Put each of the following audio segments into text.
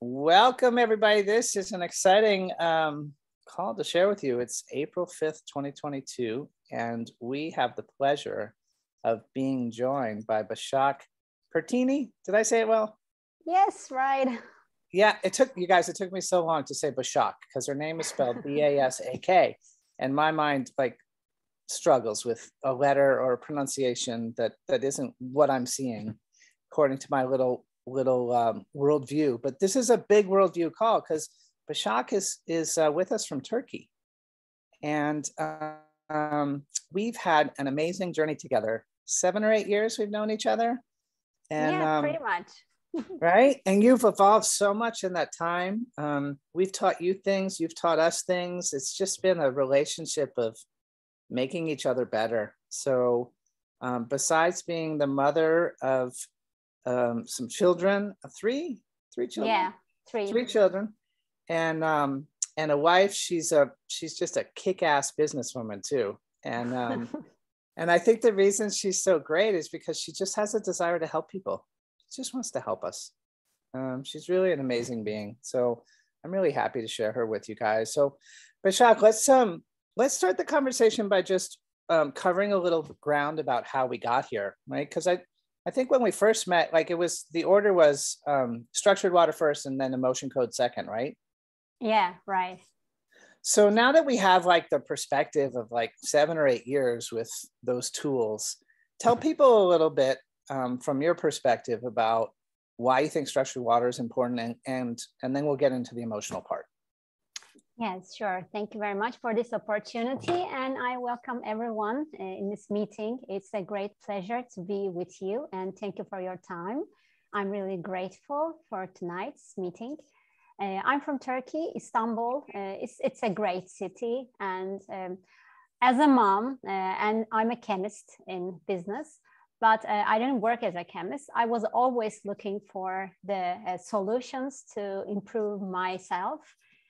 Welcome, everybody. This is an exciting call to share with you. It's April 5th, 2022, and we have the pleasure of being joined by Bashak Pertini. Did I say it well? Yes, right. Yeah, it took me so long to say Bashak because her name is spelled B-A-S-A-K, and my mind struggles with a letter or a pronunciation that isn't what I'm seeing according to my little worldview. But this is a big worldview call because Bashak is with us from Turkey, and we've had an amazing journey together. 7 or 8 years we've known each other, and yeah, pretty much. Right, and you've evolved so much in that time. We've taught you things, you've taught us things. It's just been a relationship of making each other better. So besides being the mother of some children, three children. Yeah, three children, and a wife. She's just a kick-ass businesswoman too. And and I think the reason she's so great is because she just has a desire to help people. She just wants to help us. She's really an amazing being. So I'm really happy to share her with you guys. So Bashak, let's start the conversation by just covering a little ground about how we got here, right? Because I think when we first met, like the order was structured water first and then emotion code second, right? Yeah, right. So now that we have like the perspective of like 7 or 8 years with those tools, tell people a little bit from your perspective about why you think structured water is important, and then we'll get into the emotional part. Yes, sure. Thank you very much for this opportunity, and I welcome everyone in this meeting. It's a great pleasure to be with you, and thank you for your time. I'm really grateful for tonight's meeting. I'm from Turkey, Istanbul. It's a great city, and as a mom, and I'm a chemist in business, but I didn't work as a chemist. I was always looking for the solutions to improve myself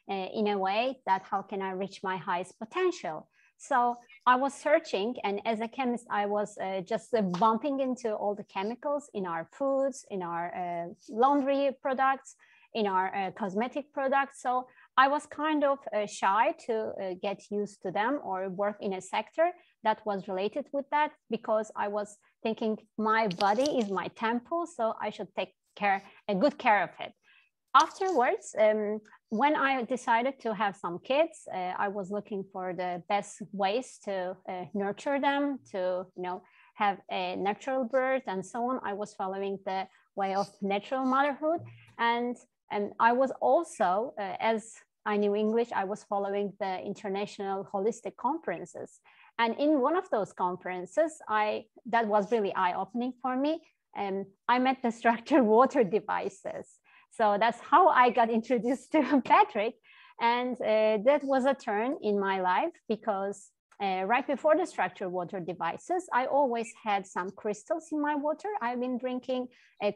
in a way that how can I reach my highest potential. So I was searching, and as a chemist, I was just bumping into all the chemicals in our foods, in our laundry products, in our cosmetic products. So I was kind of shy to get used to them or work in a sector that was related with that, because I was thinking my body is my temple, so I should take good care of it. Afterwards, when I decided to have some kids, I was looking for the best ways to nurture them, to have a natural birth and so on. I was following the way of natural motherhood, and I was also, as I knew English, I was following the international holistic conferences. And in one of those conferences, that was really eye-opening for me. I met the structured water devices. So that's how I got introduced to Patrick. And that was a turn in my life, because right before the structured water devices, I always had some crystals in my water. I've been drinking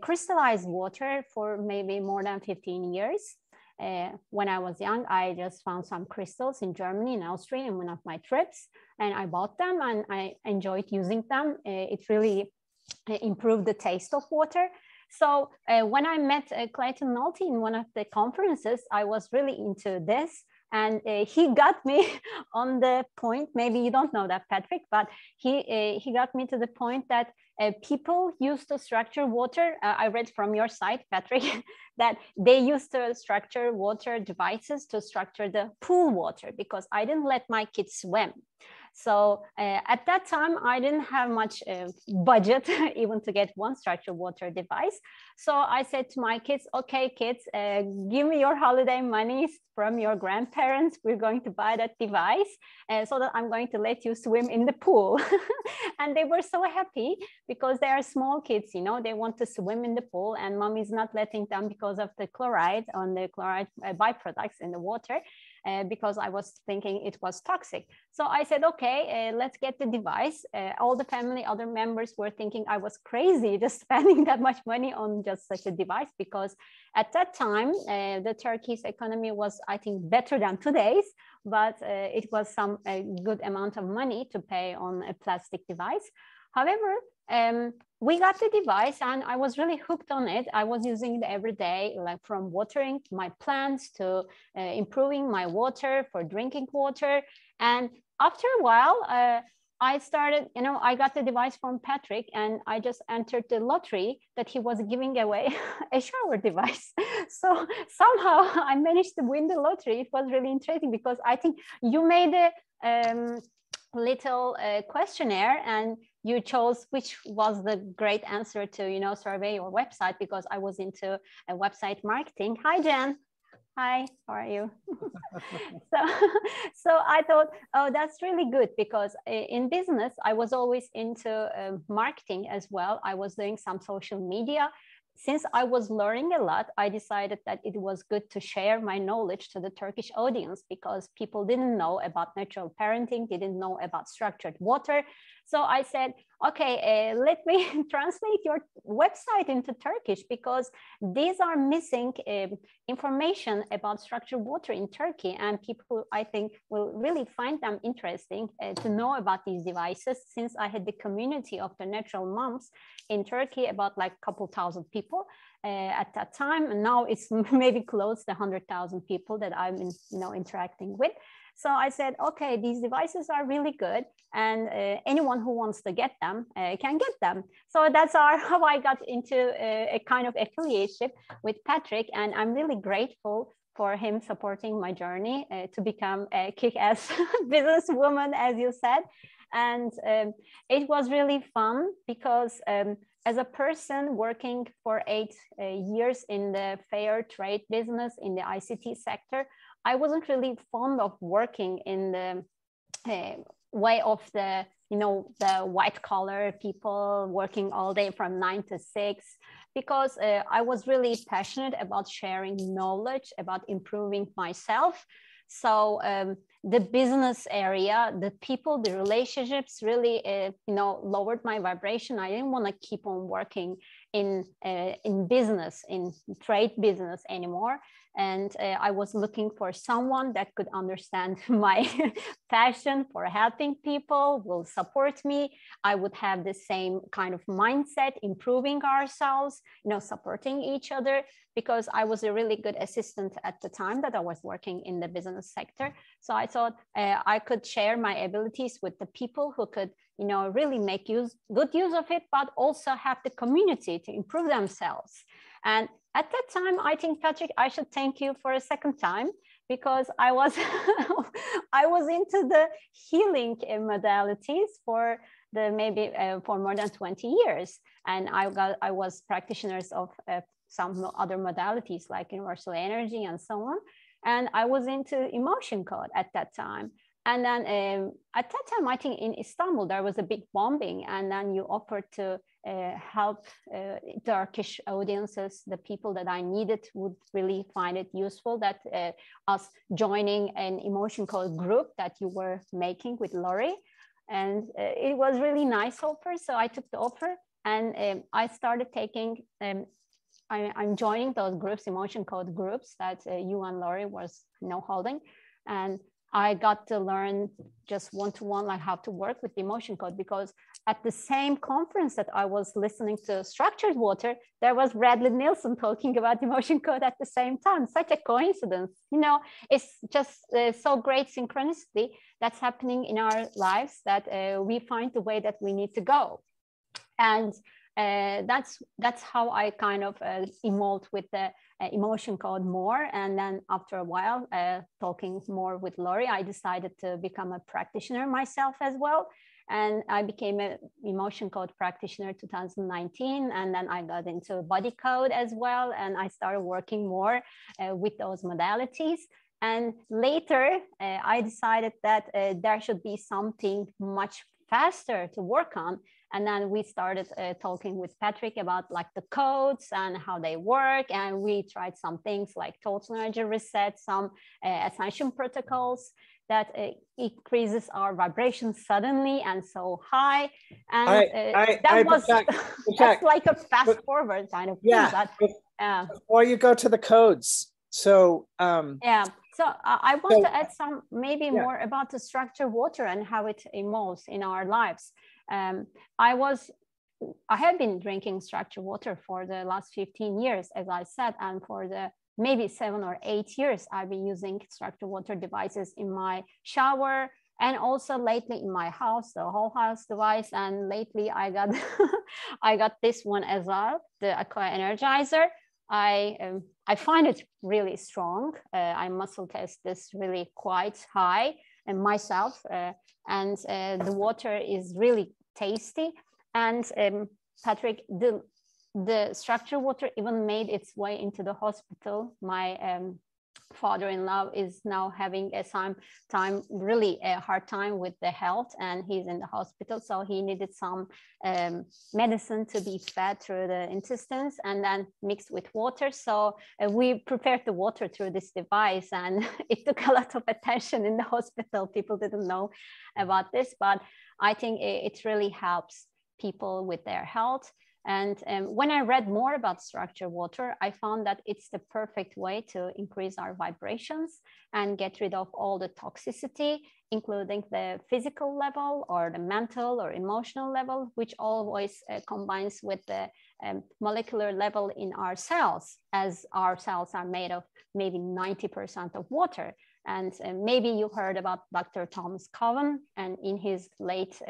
crystallized water for maybe more than 15 years. When I was young, I just found some crystals in Germany and Austria in one of my trips, and I bought them and I enjoyed using them. It really improved the taste of water. So when I met Clayton Nolte in one of the conferences, I was really into this. And he got me on the point, maybe you don't know that, Patrick, but he got me to the point that people use to structure water. I read from your site, Patrick, that they used to structure water devices to structure the pool water, because I didn't let my kids swim. So at that time, I didn't have much budget even to get one structured water device. So I said to my kids, okay, kids, give me your holiday monies from your grandparents. We're going to buy that device so that I'm going to let you swim in the pool. And they were so happy, because they are small kids, they want to swim in the pool, and mom is not letting them because of the chloride byproducts in the water. Because I was thinking it was toxic. So I said, okay, let's get the device. All the family, other members were thinking I was crazy just spending that much money on just such a device, because at that time, the Turkish economy was, I think, better than today's, but it was a good amount of money to pay on a plastic device. However, we got the device and I was really hooked on it. I was using it every day, like from watering my plants to improving my water for drinking water. And after a while, I started, I got the device from Patrick and I just entered the lottery that he was giving away a shower device. So somehow I managed to win the lottery. It was really interesting because I think you made a little questionnaire and you chose which was the great answer to, survey your website, because I was into website marketing. Hi, Jen. Hi, how are you? so I thought, oh, that's really good, because in business, I was always into marketing as well. I was doing some social media. Since I was learning a lot, I decided that it was good to share my knowledge to the Turkish audience, because people didn't know about natural parenting, didn't know about structured water. So I said, okay, let me translate your website into Turkish, because these are missing information about structured water in Turkey. And people, I think, will really find them interesting to know about these devices, since I had the community of the natural moms in Turkey, about like a couple thousand people at that time. And now it's maybe close to 100,000 people that I'm interacting with. So I said, okay, these devices are really good, and anyone who wants to get them can get them. So that's how I got into a kind of affiliateship with Patrick, and I'm really grateful for him supporting my journey to become a kick-ass businesswoman, as you said. And it was really fun, because as a person working for 8 years in the fair trade business in the ICT sector, I wasn't really fond of working in the way of the white collar people working all day from 9 to 6, because I was really passionate about sharing knowledge, about improving myself. So the business area, the people, the relationships really, lowered my vibration. I didn't want to keep on working in business, in trade business anymore. And I was looking for someone that could understand my passion for helping people, will support me. I would have the same kind of mindset, improving ourselves, supporting each other, because I was a really good assistant at the time that I was working in the business sector. So I thought I could share my abilities with the people who could, really make good use of it, but also have the community to improve themselves. And at that time, I think, Patrick, I should thank you for a second time, because I was I was into the healing modalities for for more than 20 years, and I was practitioners of some other modalities like universal energy and so on, and I was into emotion code at that time. And then at that time, I think in Istanbul, there was a big bombing, and then you offered to help Turkish audiences, the people that I needed would really find it useful, that us joining an emotion code group that you were making with Lori. And it was really nice offer. So I took the offer, and I started taking, I'm joining those groups, emotion code groups that you and Lori was holding. And I got to learn just one-to-one, like how to work with the emotion code, because at the same conference that I was listening to structured water, there was Bradley Nilsson talking about emotion code at the same time. Such a coincidence, it's just so great synchronicity that's happening in our lives, that we find the way that we need to go. And that's how I kind of evolved with the emotion code more. And then after a while, talking more with Lori, I decided to become a practitioner myself as well. And I became an emotion code practitioner 2019. And then I got into body code as well. And I started working more with those modalities. And later, I decided that there should be something much faster to work on. And then we started talking with Patrick about like the codes and how they work. And we tried some things like total energy reset, some ascension protocols that increases our vibration suddenly and so high. And that was that's like a fast forward kind of thing. But, before you go to the codes. So so I want to add some more about the structured water and how it evolves in our lives. I was I have been drinking structured water for the last 15 years, as I said, and for the maybe 7 or 8 years, I've been using structured water devices in my shower, and also lately in my house, the whole house device. And lately I got I got this one as well, the Aqua Energizer. I find it really strong. I muscle test this really quite high and myself, and the water is really tasty. And Patrick, the structured water even made its way into the hospital. My father-in-law is now having a really a hard time with the health, and he's in the hospital, so he needed some medicine to be fed through the intestines and then mixed with water. So we prepared the water through this device, and it took a lot of attention in the hospital. People didn't know about this, but I think it really helps people with their health. And when I read more about structured water, I found that it's the perfect way to increase our vibrations and get rid of all the toxicity, including the physical level or the mental or emotional level, which always combines with the molecular level in our cells, as our cells are made of maybe 90% of water. And maybe you heard about Dr. Thomas Cowan, and in his late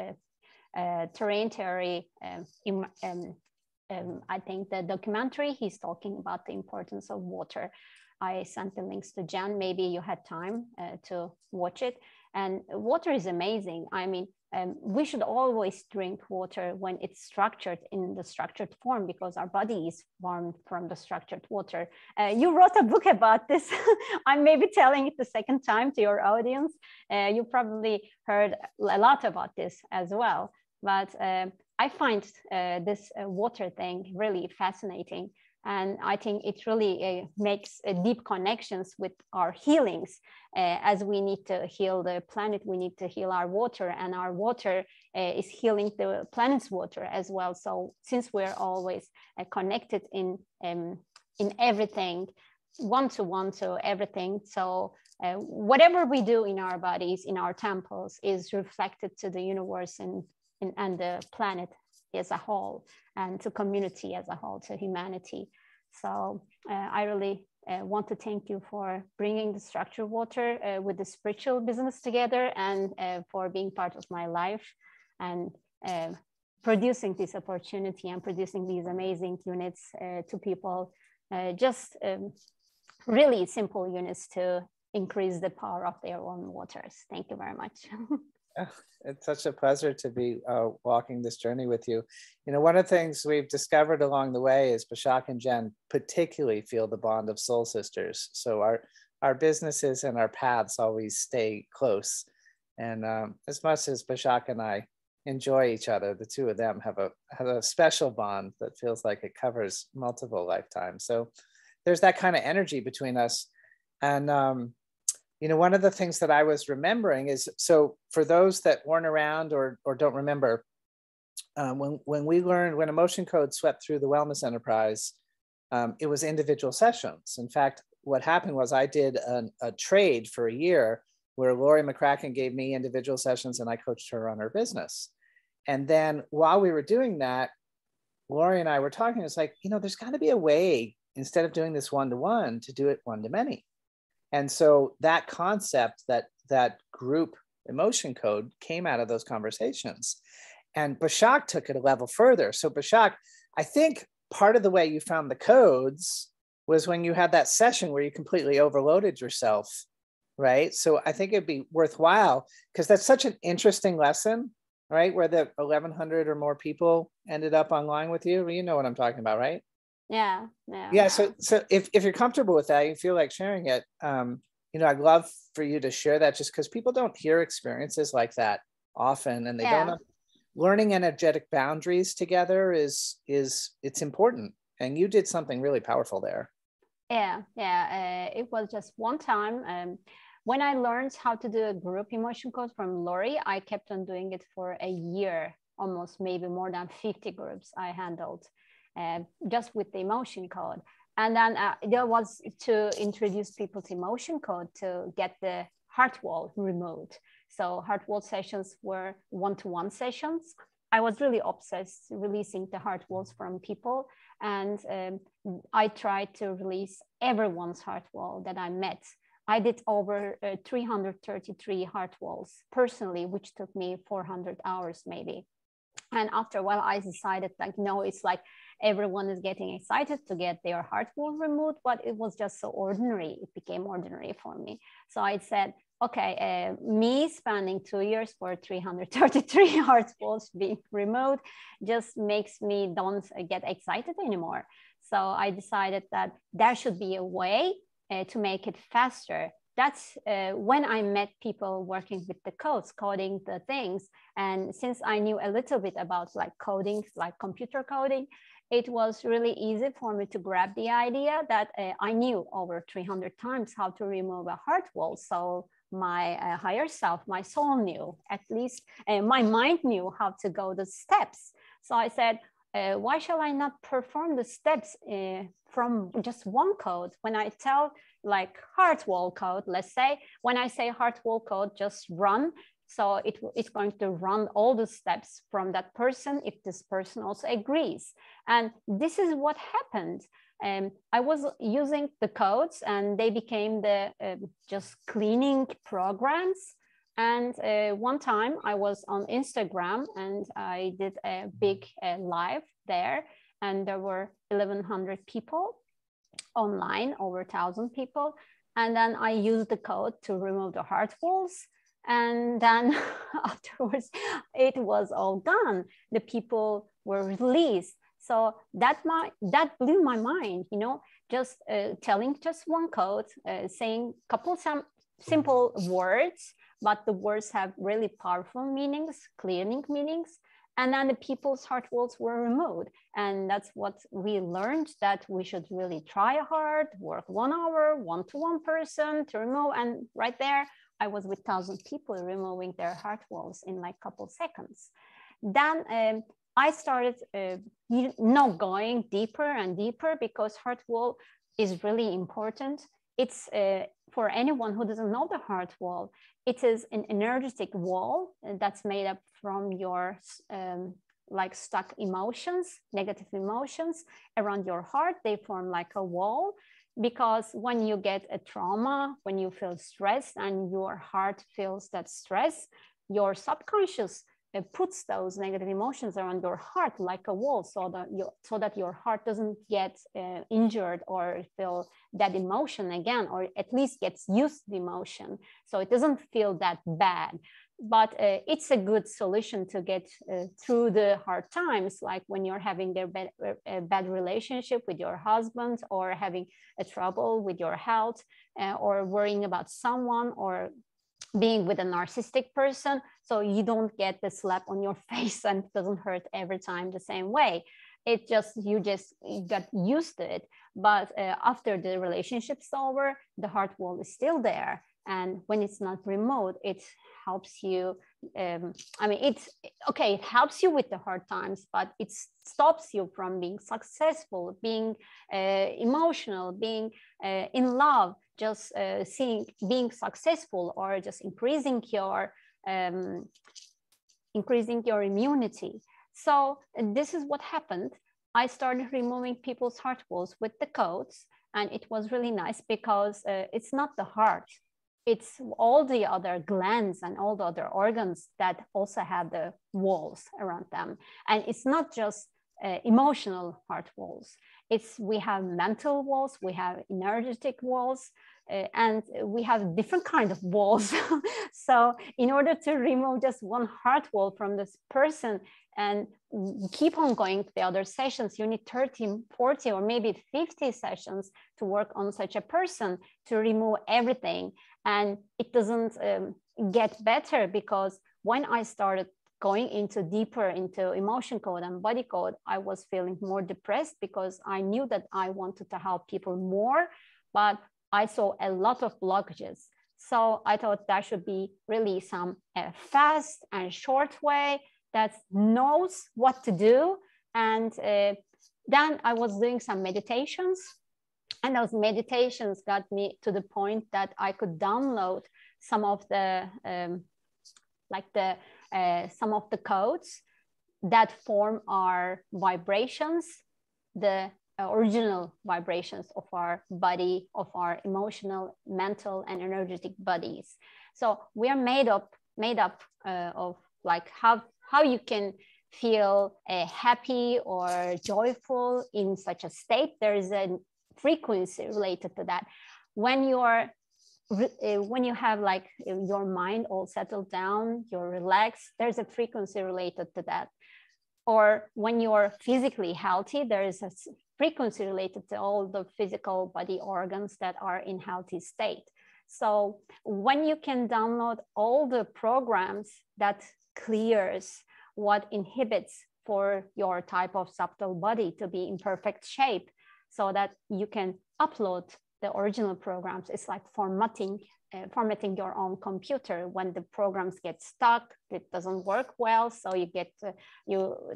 terrain theory, I think the documentary, he's talking about the importance of water. I sent the links to Jen. Maybe you had time to watch it. And water is amazing. I mean, we should always drink water when it's structured in the structured form, because our body is formed from the structured water. You wrote a book about this. I'm maybe telling it the second time to your audience. You probably heard a lot about this as well. But I find this water thing really fascinating. And I think it really makes deep connections with our healings. As we need to heal the planet, we need to heal our water, and our water is healing the planet's water as well. So since we're always connected in everything, one-to-one to everything, so whatever we do in our bodies, in our temples, is reflected to the universe and the planet as a whole, and to community as a whole, to humanity. So I really want to thank you for bringing the structured water with the spiritual business together, and for being part of my life, and producing this opportunity and producing these amazing units to people, just really simple units to increase the power of their own waters. Thank you very much. It's such a pleasure to be walking this journey with you. You know, one of the things we've discovered along the way is Bashak and Jen particularly feel the bond of soul sisters. So our businesses and our paths always stay close. And as much as Bashak and I enjoy each other, the two of them have a special bond that feels like it covers multiple lifetimes. So there's that kind of energy between us. And you know, one of the things that I was remembering is, so for those that weren't around or don't remember, when Emotion Code swept through the wellness enterprise, it was individual sessions. In fact, what happened was I did a trade for a year where Lori McCracken gave me individual sessions and I coached her on her business. And then while we were doing that, Lori and I were talking, it's like, you know, there's got to be a way, instead of doing this one-to-one, to do it one-to-many. And so that concept, that group emotion code, came out of those conversations. And Bashak took it a level further. So Bashak, I think part of the way you found the codes was when you had that session where you completely overloaded yourself, right? So I think it'd be worthwhile, because that's such an interesting lesson, right? Where the 1,100 or more people ended up online with you. You know what I'm talking about, right? Yeah. So if you're comfortable with that, you feel like sharing it, you know, I'd love for you to share that, just because people don't hear experiences like that often, and they don't know. Learning energetic boundaries together is it's important, and you did something really powerful there. It was just one time. When I learned how to do a group emotion code from Lori, I kept on doing it for a year, almost maybe more than 50 groups I handled. Just with the emotion code. And then there was to introduce people to emotion code to get the heart wall removed. So heart wall sessions were one-to-one sessions. I was really obsessed releasing the heart walls from people. And I tried to release everyone's heart wall that I met. I did over 333 heart walls personally, which took me 400 hours maybe. And after a while, I decided, like, no, it's like everyone is getting excited to get their heart wall removed, but it was just so ordinary. It became ordinary for me. So I said, okay, me spending 2 years for 333 heart walls being removed just makes me don't get excited anymore. So I decided that there should be a way to make it faster. That's when I met people working with the codes, coding the things. And since I knew a little bit about like coding, like computer coding, it was really easy for me to grab the idea that I knew over 300 times how to remove a heart wall. So my higher self, my soul knew, at least my mind knew how to go the steps. So I said, why shall I not perform the steps from just one code? When I tell like heart wall code, let's say, when I say heart wall code, just run. So it's going to run all the steps from that person if this person also agrees. And this is what happened. I was using the codes and they became the just cleaning programs. And one time I was on Instagram and I did a big live there, and there were 1,100 people online, over 1,000 people. And then I used the code to remove the heart walls. And then afterwards, it was all done. The people were released. So that blew my mind, you know, just telling just one code, saying some simple words, but the words have really powerful meanings, clearing meanings. And then the people's heart walls were removed. And that's what we learned, that we should really try hard, work 1 hour, one-to-one person to remove. And right there, I was with 1,000 people removing their heart walls in like a couple seconds. Then I started going deeper and deeper, because heart wall is really important. It's for anyone who doesn't know the heart wall, it is an energetic wall that's made up from your like stuck emotions, negative emotions around your heart. They form like a wall, because when you get a trauma, when you feel stressed and your heart feels that stress, your subconscious puts those negative emotions around your heart like a wall, so that your heart doesn't get injured or feel that emotion again, or at least gets used to the emotion, so it doesn't feel that bad. But it's a good solution to get through the hard times, like when you're having a bad relationship with your husband, or having a trouble with your health, or worrying about someone, or being with a narcissistic person, so you don't get the slap on your face and it doesn't hurt every time the same way. You got used to it. But after the relationship's over, the heart wall is still there. And when it's not removed, it helps you. It helps you with the hard times, but it stops you from being successful, being emotional, being in love, just being successful, or just increasing your immunity. So this is what happened. I started removing people's heart walls with the codes, and it was really nice, because it's not the heart. It's all the other glands and all the other organs that also have the walls around them. And it's not just emotional heart walls. We have mental walls, we have energetic walls, and we have different kind of walls. So in order to remove just one heart wall from this person and keep on going to the other sessions, you need 30, 40, or maybe 50 sessions to work on such a person, to remove everything. And it doesn't get better, because when I started going deeper into emotion code and body code, I was feeling more depressed, because I knew that I wanted to help people more, but I saw a lot of blockages. So I thought there should be really some fast and short way that knows what to do. And then I was doing some meditations, and those meditations got me to the point that I could download some of the some of the codes that form our vibrations, the original vibrations of our body, of our emotional, mental, and energetic bodies. So we are made up of like how you can feel happy or joyful in such a state. There is a frequency related to that. When you have like your mind all settled down, you're relaxed, there's a frequency related to that. Or when you're physically healthy, there is a frequency related to all the physical body organs that are in healthy state. So when you can download all the programs that clears what inhibits for your type of subtle body to be in perfect shape, so that you can upload the original programs. It's like formatting your own computer. When the programs get stuck, it doesn't work well, so you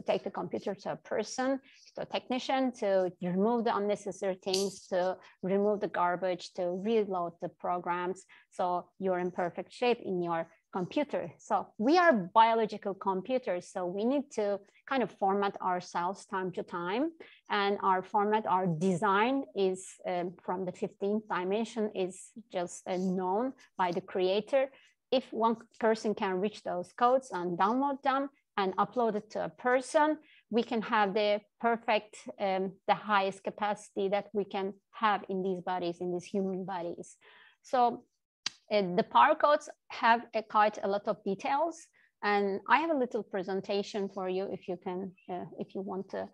take the computer to a person, to a technician, to remove the unnecessary things, to remove the garbage, to reload the programs, so you're in perfect shape in your computer. So we are biological computers, so we need to kind of format ourselves time to time, and our design is from the 15th dimension, is just known by the creator. If one person can reach those codes and download them and upload it to a person, we can have the perfect, the highest capacity that we can have in these bodies, in these human bodies. So the power codes have quite a lot of details, and I have a little presentation for you if you can, if you want to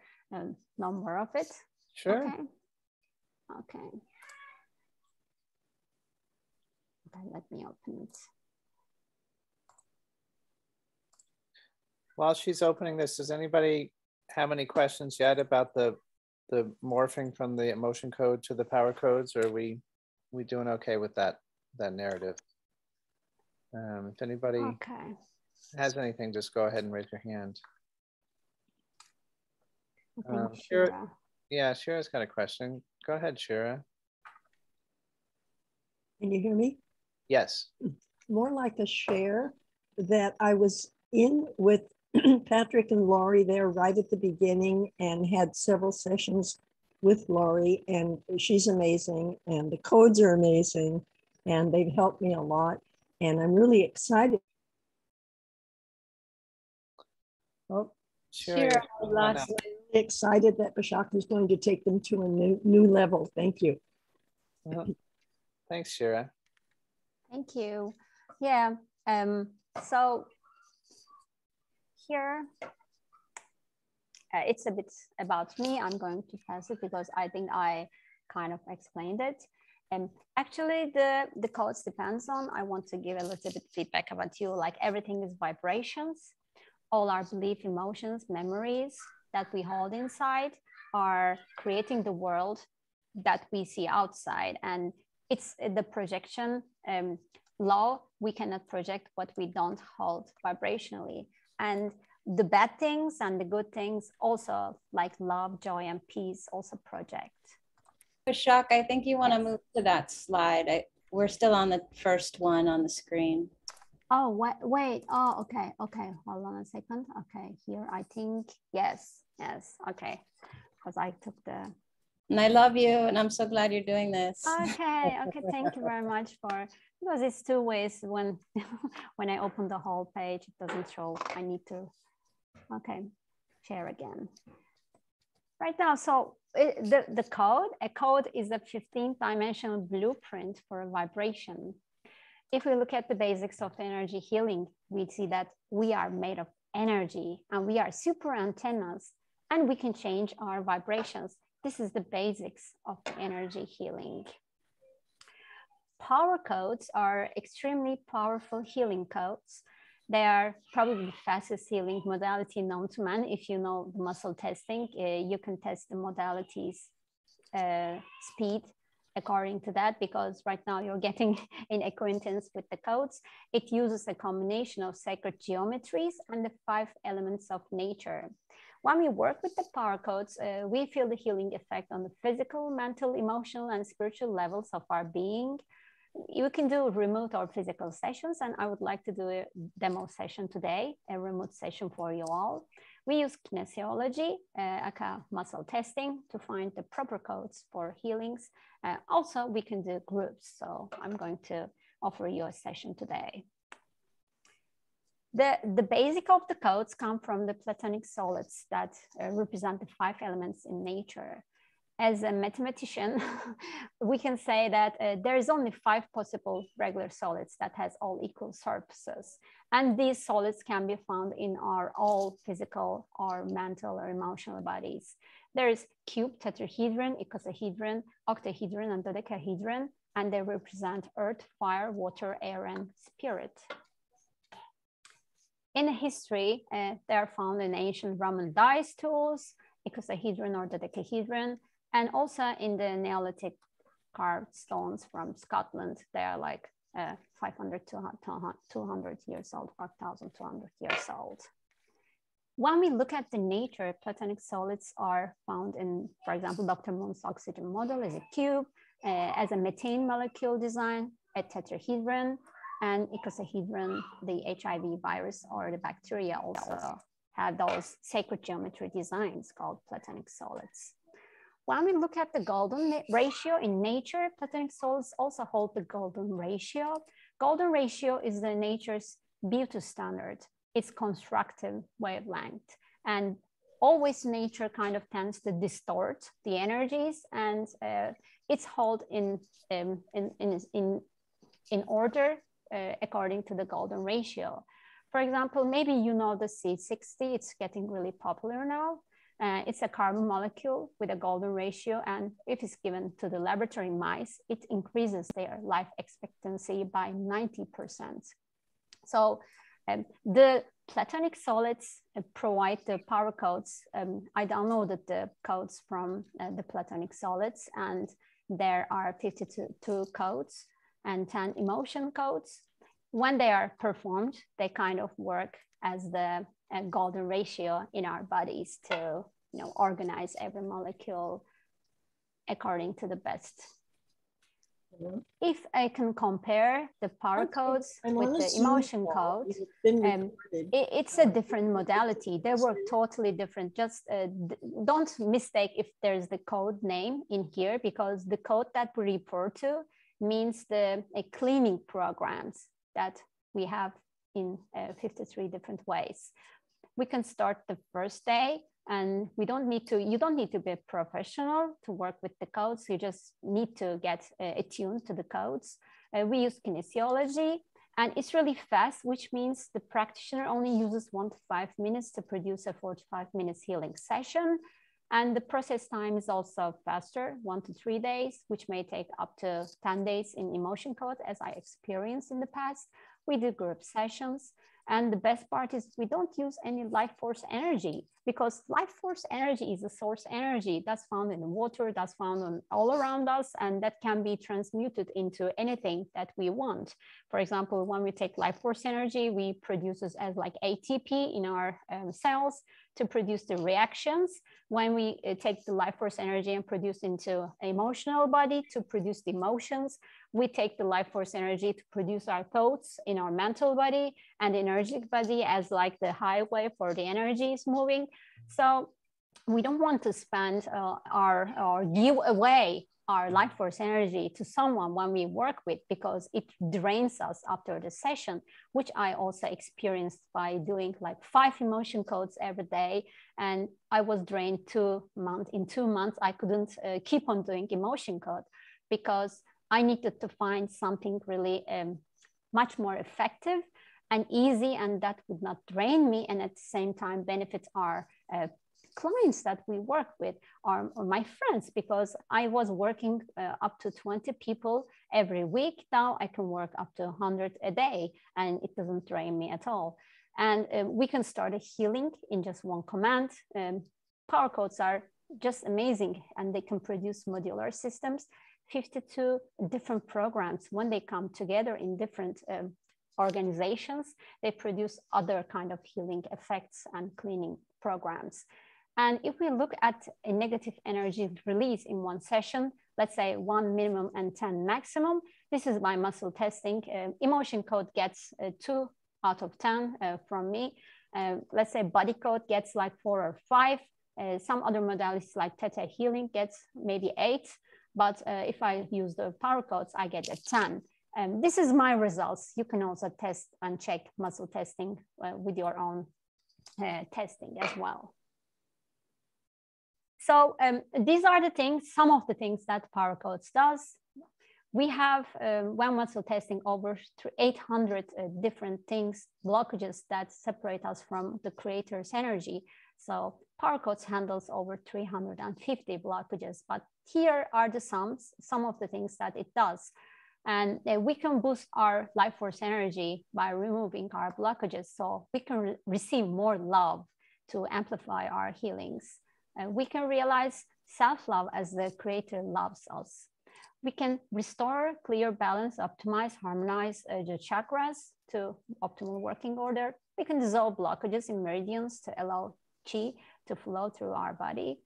know more of it. Sure. Okay. Okay. Okay, let me open it. While she's opening this, does anybody have any questions yet about the morphing from the emotion code to the power codes, or are we doing okay with that narrative? If anybody has anything, just go ahead and raise your hand. Shira. Yeah, Shira's got a question. Go ahead, Shira. Can you hear me? Yes. More like a share that I was in with Patrick and Laurie there right at the beginning, and had several sessions with Laurie, and she's amazing, and the codes are amazing, and they've helped me a lot, and I'm really excited. Oh, Sure. I'm really excited that Bashak is going to take them to a new level. Thank you. Thanks, Shira. Thank you. Yeah. So here, it's a bit about me. I'm going to pass it because I think I kind of explained it. And actually, the codes depends on. I want to give a little bit feedback about you. Like everything is vibrations. All our belief, emotions, memories that we hold inside are creating the world that we see outside. And it's the projection law. We cannot project what we don't hold vibrationally. And the bad things and the good things also, like love, joy, and peace, also project. Bashak, I think you want to move to that slide. We're still on the first one on the screen. Oh, wait. Oh, okay. Hold on a second. Okay, here, I think, yes. Okay, because I took the... And I love you, and I'm so glad you're doing this. Okay, thank you very much because it's two ways. When I open the whole page, it doesn't show. I need to, share again. Right now, so a code is a 15th dimensional blueprint for a vibration. If we look at the basics of energy healing, we see that we are made of energy and we are super antennas, and we can change our vibrations. This is the basics of the energy healing. Power codes are extremely powerful healing codes. They are probably the fastest healing modality known to man. If you know the muscle testing, you can test the modalities speed according to that, because right now you're getting in acquaintance with the codes. It uses a combination of sacred geometries and the 5 elements of nature. When we work with the power codes, we feel the healing effect on the physical, mental, emotional, and spiritual levels of our being. You can do remote or physical sessions, and I would like to do a demo session today, a remote session for you all. We use kinesiology, aka muscle testing, to find the proper codes for healings. Also, we can do groups. So I'm going to offer you a session today. The basic of the codes come from the Platonic solids that represent the 5 elements in nature. As a mathematician, we can say that there is only 5 possible regular solids that has all equal surfaces. And these solids can be found in our all physical or mental or emotional bodies. There is cube, tetrahedron, icosahedron, octahedron, and dodecahedron, and they represent earth, fire, water, air, and spirit. In history, they are found in ancient Roman dice tools, icosahedron or dodecahedron, and also in the Neolithic carved stones from Scotland. They are like 500 to 200 years old, 5,200 years old. When we look at the nature, Platonic solids are found in, for example, Dr. Moon's oxygen model as a cube, as a methane molecule design, a tetrahedron, and icosahedron, the HIV virus or the bacteria also have those sacred geometry designs called Platonic solids. When we look at the golden ratio in nature, Platonic solids also hold the golden ratio. Golden ratio is the nature's beauty standard. It's constructive wavelength. And always nature kind of tends to distort the energies, and it's held in order according to the golden ratio. For example, maybe you know the C60, it's getting really popular now. It's a carbon molecule with a golden ratio, and if it's given to the laboratory mice, it increases their life expectancy by 90%. So the Platonic solids provide the power codes. I downloaded the codes from the Platonic solids, and there are 52 codes and 10 emotion codes. When they are performed, they kind of work as the golden ratio in our bodies to, you know, organize every molecule according to the best. If I can compare the power codes with the emotion codes, it's a different modality. They work totally different. Just don't mistake if there's the code name in here, because the code that we refer to means the cleaning programs that we have in 53 different ways. We can start the first day, and you don't need to be a professional to work with the codes. You just need to get attuned to the codes. We use kinesiology, and it's really fast, which means the practitioner only uses 1 to 5 minutes to produce a 45 minutes healing session. And the process time is also faster, 1 to 3 days, which may take up to 10 days in emotion code, as I experienced in the past. We do group sessions. And the best part is we don't use any life force energy, because life force energy is a source energy that's found in the water, that's found all around us, and that can be transmuted into anything that we want. For example, when we take life force energy, we produce it as like ATP in our cells to produce the reactions. When we take the life force energy and produce into emotional body to produce the emotions, we take the life force energy to produce our thoughts in our mental body, and the energetic body as like the highway for the energy is moving. So we don't want to spend or give away our life force energy to someone when we work with, because it drains us after the session, which I also experienced by doing like 5 emotion codes every day. And I was drained 2 months. In 2 months, I couldn't keep on doing emotion code, because I needed to find something really much more effective and easy, and that would not drain me, and at the same time benefit our clients that we work with, or my friends, because I was working up to 20 people every week. Now I can work up to 100 a day, and it doesn't drain me at all. And we can start a healing in just 1 command. Power codes are just amazing, and they can produce modular systems. 52 different programs, when they come together in different organizations, they produce other kind of healing effects and cleaning programs. And if we look at a negative energy release in 1 session, let's say 1 minimum and 10 maximum, this is my muscle testing. Emotion code gets 2 out of 10 from me. Let's say body code gets like 4 or 5. Some other modalities like Theta healing gets maybe 8. But if I use the power codes, I get a 10. This is my results. You can also test and check muscle testing with your own testing as well. So these are the things, some of the things that power codes does. We have, when muscle testing, over 800 different things, blockages that separate us from the creator's energy. So power codes handles over 350 blockages, but here are the some of the things that it does. And we can boost our life force energy by removing our blockages, so we can receive more love to amplify our healings. We can realize self-love as the creator loves us. We can restore clear balance, optimize, harmonize the chakras to optimal working order. We can dissolve blockages in meridians to allow chi to flow through our body.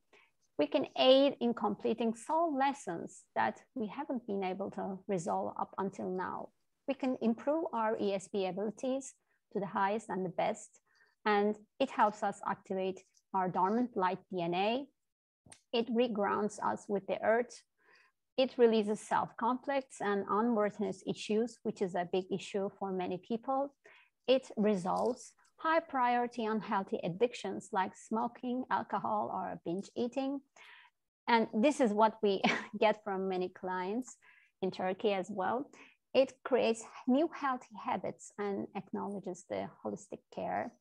We can aid in completing soul lessons that we haven't been able to resolve up until now. We can improve our ESP abilities to the highest and the best, and it helps us activate our dormant light DNA. It regrounds us with the earth. It releases self-conflicts and unworthiness issues, which is a big issue for many people. It resolves high priority unhealthy addictions like smoking, alcohol, or binge eating. And this is what we get from many clients in Turkey as well. It creates new healthy habits and acknowledges the holistic care.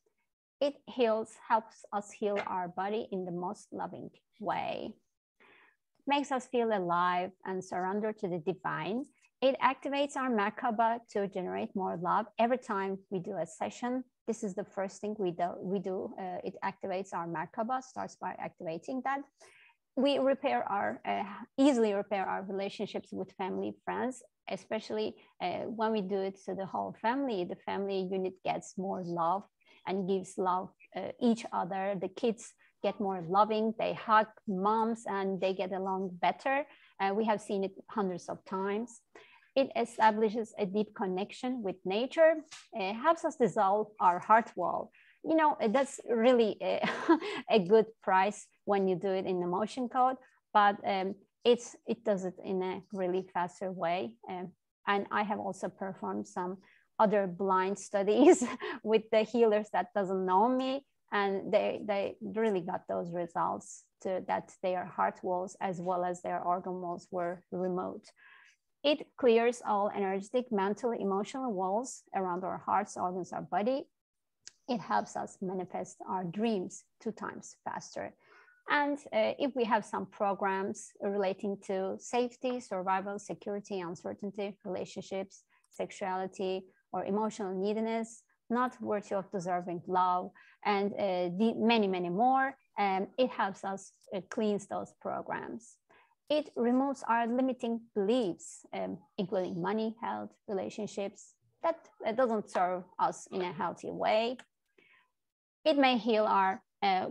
It helps us heal our body in the most loving way. Makes us feel alive and surrender to the divine. It activates our Merkaba to generate more love every time we do a session. This is the first thing we do. It activates our Merkaba, starts by activating that. We easily repair our relationships with family, friends, especially when we do it to the whole family. The family unit gets more love and gives love each other. The kids get more loving, they hug moms and they get along better. We have seen it hundreds of times. It establishes a deep connection with nature. It helps us dissolve our heart wall. You know, that's really a good price when you do it in the motion code, but it does it in a really faster way. And I have also performed some other blind studies with the healers that doesn't know me, and they really got those results that their heart walls as well as their organ walls were removed. It clears all energetic, mental, emotional walls around our hearts, organs, our body. It helps us manifest our dreams 2 times faster. And if we have some programs relating to safety, survival, security, uncertainty, relationships, sexuality, or emotional neediness, not worthy of deserving love, and many, many more, it helps us cleanse those programs. It removes our limiting beliefs, including money, health, relationships, that doesn't serve us in a healthy way. It may heal our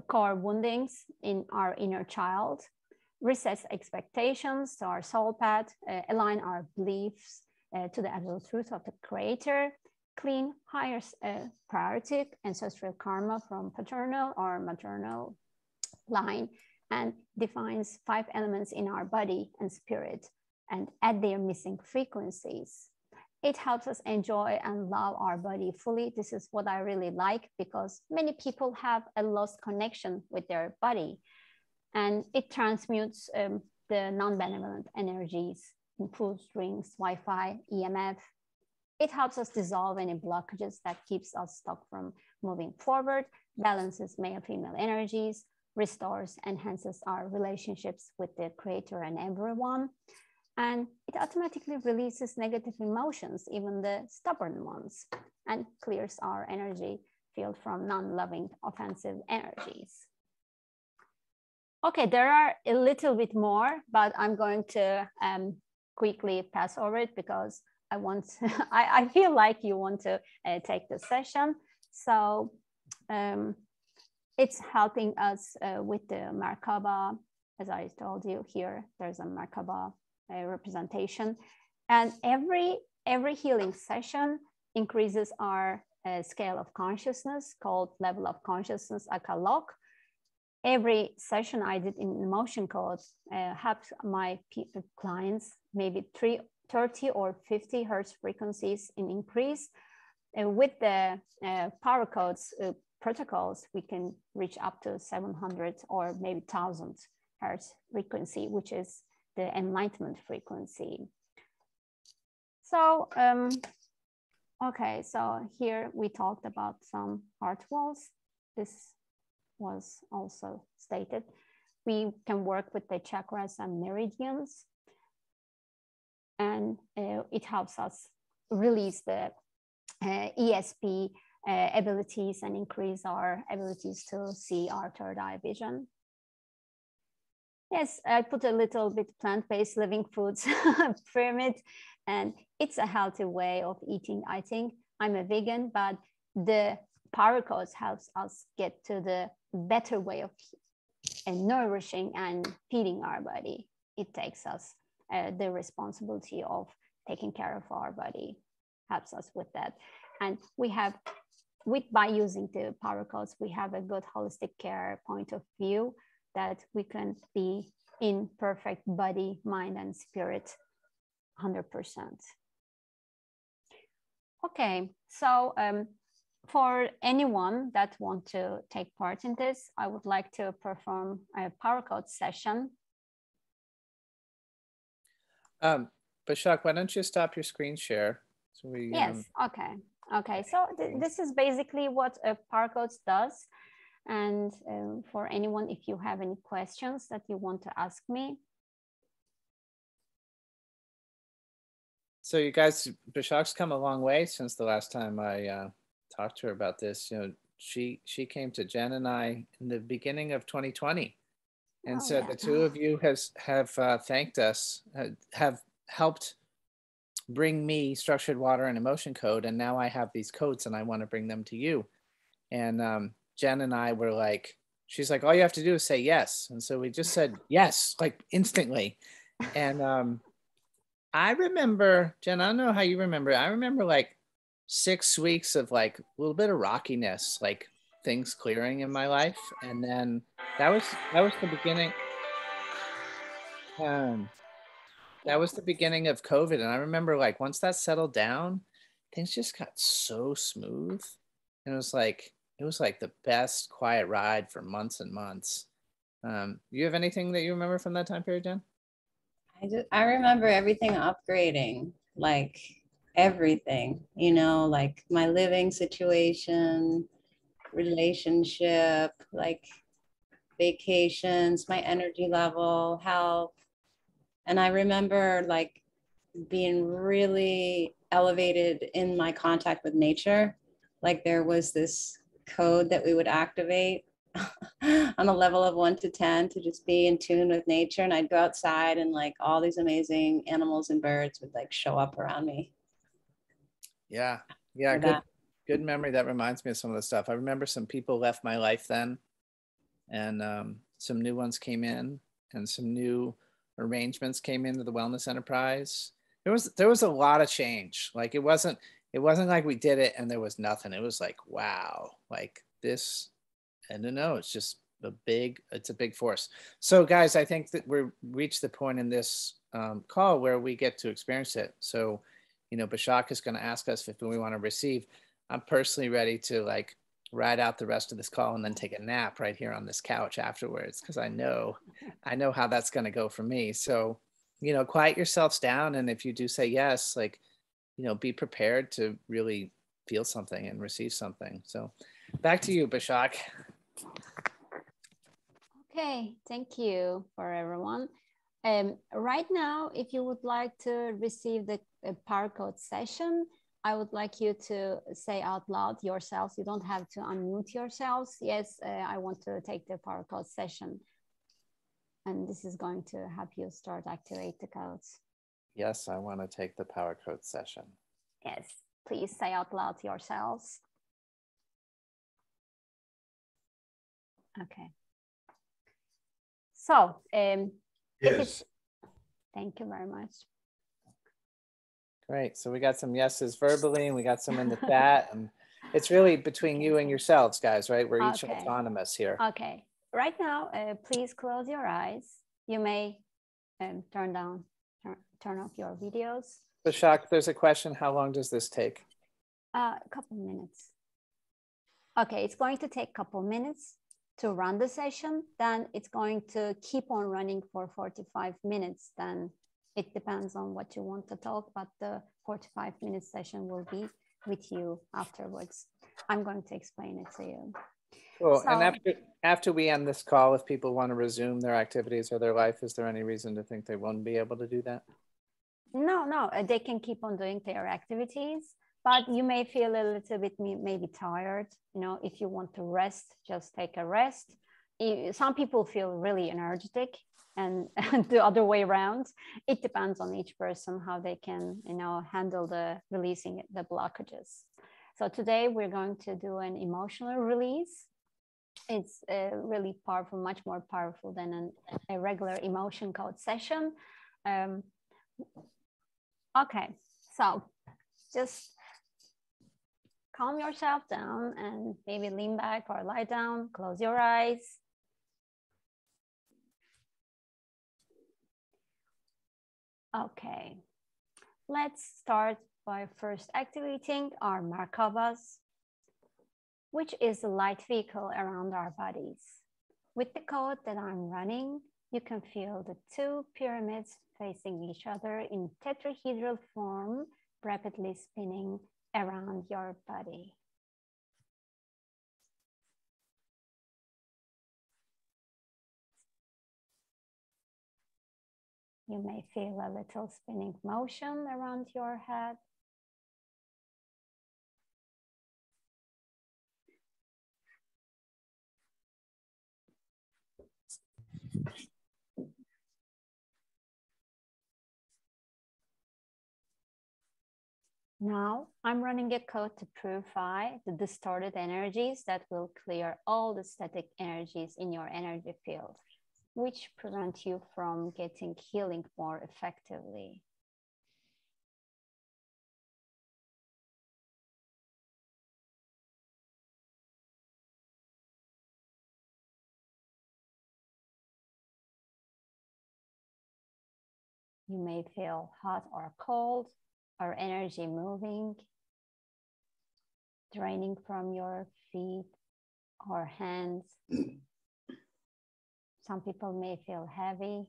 core woundings in our inner child, reset expectations to our soul path, align our beliefs to the absolute truth of the creator, clean higher priority ancestral karma from paternal or maternal line, and defines 5 elements in our body and spirit and add their missing frequencies. It helps us enjoy and love our body fully. This is what I really like, because many people have a lost connection with their body, and it transmutes the non-benevolent energies, improves rings, Wi-Fi, EMF. It helps us dissolve any blockages that keeps us stuck from moving forward, balances male-female energies, restores, enhances our relationships with the creator and everyone. And it automatically releases negative emotions, even the stubborn ones, and clears our energy field from non-loving, offensive energies. Okay, there are a little bit more, but I'm going to quickly pass over it because I feel like you want to take the session. So it's helping us with the Merkaba. As I told you here, there's a Merkaba representation, and every healing session increases our scale of consciousness called level of consciousness akalok. Every session I did in emotion codes helped my clients maybe 30 or 50 hertz frequencies in increase. With the power codes protocols, we can reach up to 700 or maybe 1000 hertz frequency, which is the enlightenment frequency. So, okay, so here we talked about some heart walls. This was also stated. We can work with the chakras and meridians, and it helps us release the ESP abilities and increase our abilities to see our third eye vision. Yes, I put a little bit plant-based living foods pyramid, and it's a healthy way of eating. I think I'm a vegan, but the power codes helps us get to the better way of nourishing and feeding our body. It takes us the responsibility of taking care of our body, helps us with that. And we have, by using the power codes, we have a good holistic care point of view that we can be in perfect body, mind, and spirit 100%. Okay, so for anyone that want to take part in this, I would like to perform a power code session. Bashak, why don't you stop your screen share? So we, yes, okay. Okay, so this is basically what a power codes does. And for anyone, if you have any questions that you want to ask me. So you guys, Bashak's come a long way since the last time I talked to her about this. You know, she came to Jen and I in the beginning of 2020, and so the two of you have thanked us, have helped bring me structured water and emotion code, and now I have these codes and I want to bring them to you. And Jen and I were like, she's like, all you have to do is say yes, and so we just said yes, like instantly. And I remember, Jen, I don't know how you remember. I remember like 6 weeks of like a little bit of rockiness, like things clearing in my life. And then that was the beginning. That was the beginning of COVID. And I remember like once that settled down, things just got so smooth. And it was like the best quiet ride for months and months. You have anything that you remember from that time period, Jen? I remember everything upgrading, like everything, you know, like my living situation, relationship, like vacations, my energy level, health. And I remember like being really elevated in my contact with nature. Like there was this code that we would activate on a level of 1 to 10 to just be in tune with nature. And I'd go outside and like all these amazing animals and birds would like show up around me. Yeah. Good memory. That reminds me of some of the stuff. I remember some people left my life then, and some new ones came in, and some new arrangements came into the wellness enterprise. There was a lot of change. Like it wasn't like we did it and there was nothing. It was like, wow, like this. I don't know. It's just it's a big force. So guys, I think that we've reached the point in this call where we get to experience it. So, you know, Bashak is going to ask us if we want to receive. I'm personally ready to like ride out the rest of this call and then take a nap right here on this couch afterwards, because I know how that's going to go for me. So, you know, quiet yourselves down, and if you do say yes, like, you know, be prepared to really feel something and receive something. So back to you, Bashak. Okay, thank you for everyone. Right now, if you would like to receive the power code session, I would like you to say out loud yourselves. You don't have to unmute yourselves. Yes, I want to take the power code session. And this is going to help you start activate the codes. Yes, I want to take the power code session. Yes, please say out loud yourselves. Okay. So, yes. Thank you very much. Great. So we got some yeses verbally, and we got some in the chat, and It's really between you and yourselves, guys, right? We're each Okay. autonomous here. Okay. Right now, please close your eyes. You may turn off your videos. Bashak, there's a question. How long does this take? A couple minutes. Okay, it's going to take a couple minutes to run the session. Then it's going to keep on running for 45 minutes. Then it depends on what you want to talk, but the 45-minute session will be with you afterwards. I'm going to explain it to you. Cool. So, and after we end this call, if people want to resume their activities or their life, is there any reason to think they won't be able to do that? No, they can keep on doing their activities, but you may feel a little bit maybe tired. You know, if you want to rest, just take a rest. Some people feel really energetic, and the other way around. It depends on each person how they can, you know, handle the releasing the blockages. So today we're going to do an emotional release. It's really powerful, much more powerful than a regular emotion code session. Okay, so just calm yourself down and maybe lean back or lie down, close your eyes. Okay, let's start by first activating our Merkabas, which is a light vehicle around our bodies. With the code that I'm running, you can feel the two pyramids facing each other in tetrahedral form, rapidly spinning around your body. You may feel a little spinning motion around your head. Now I'm running a code to purify the distorted energies that will clear all the static energies in your energy field, which prevent you from getting healing more effectively. You may feel hot or cold, or energy moving, draining from your feet or hands. Some people may feel heavy.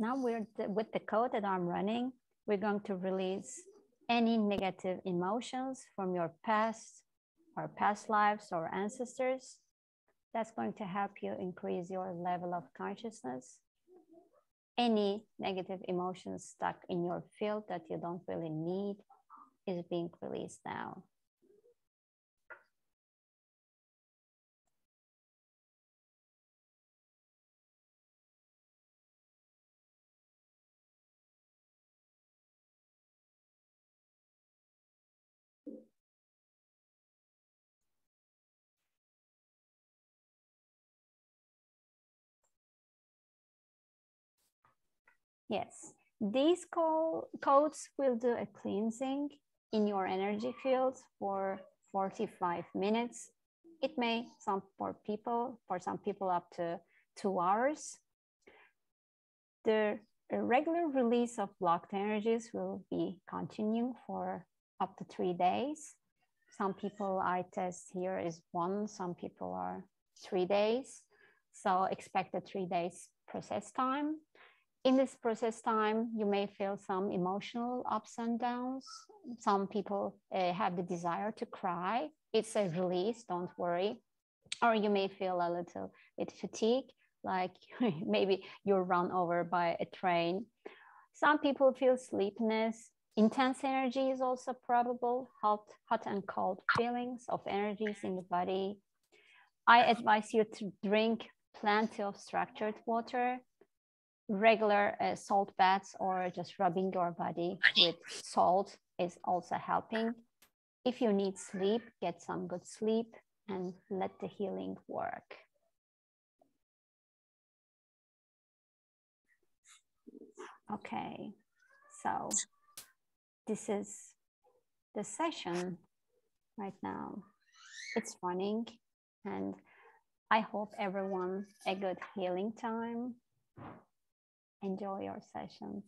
Now with the code that I'm running, we're going to release any negative emotions from your past or past lives or ancestors. That's going to help you increase your level of consciousness. Any negative emotions stuck in your field that you don't really need is being released now. Yes, these codes will do a cleansing in your energy fields for 45 minutes. It may, for some people up to 2 hours. The regular release of blocked energies will be continuing for up to 3 days. Some people I test here is 1, some people are 3 days. So expect a 3 days process time. In this process time, you may feel some emotional ups and downs. Some people have the desire to cry. It's a release, don't worry. Or you may feel a little bit fatigued, like maybe you're run over by a train. Some people feel sleepiness. Intense energy is also probable, hot and cold feelings of energies in the body. I advise you to drink plenty of structured water, regular salt baths, or just rubbing your body with salt is also helping. If you need sleep, get some good sleep and let the healing work. Okay, so this is the session right now. It's running, and I hope everyone a good healing time. Enjoy your sessions.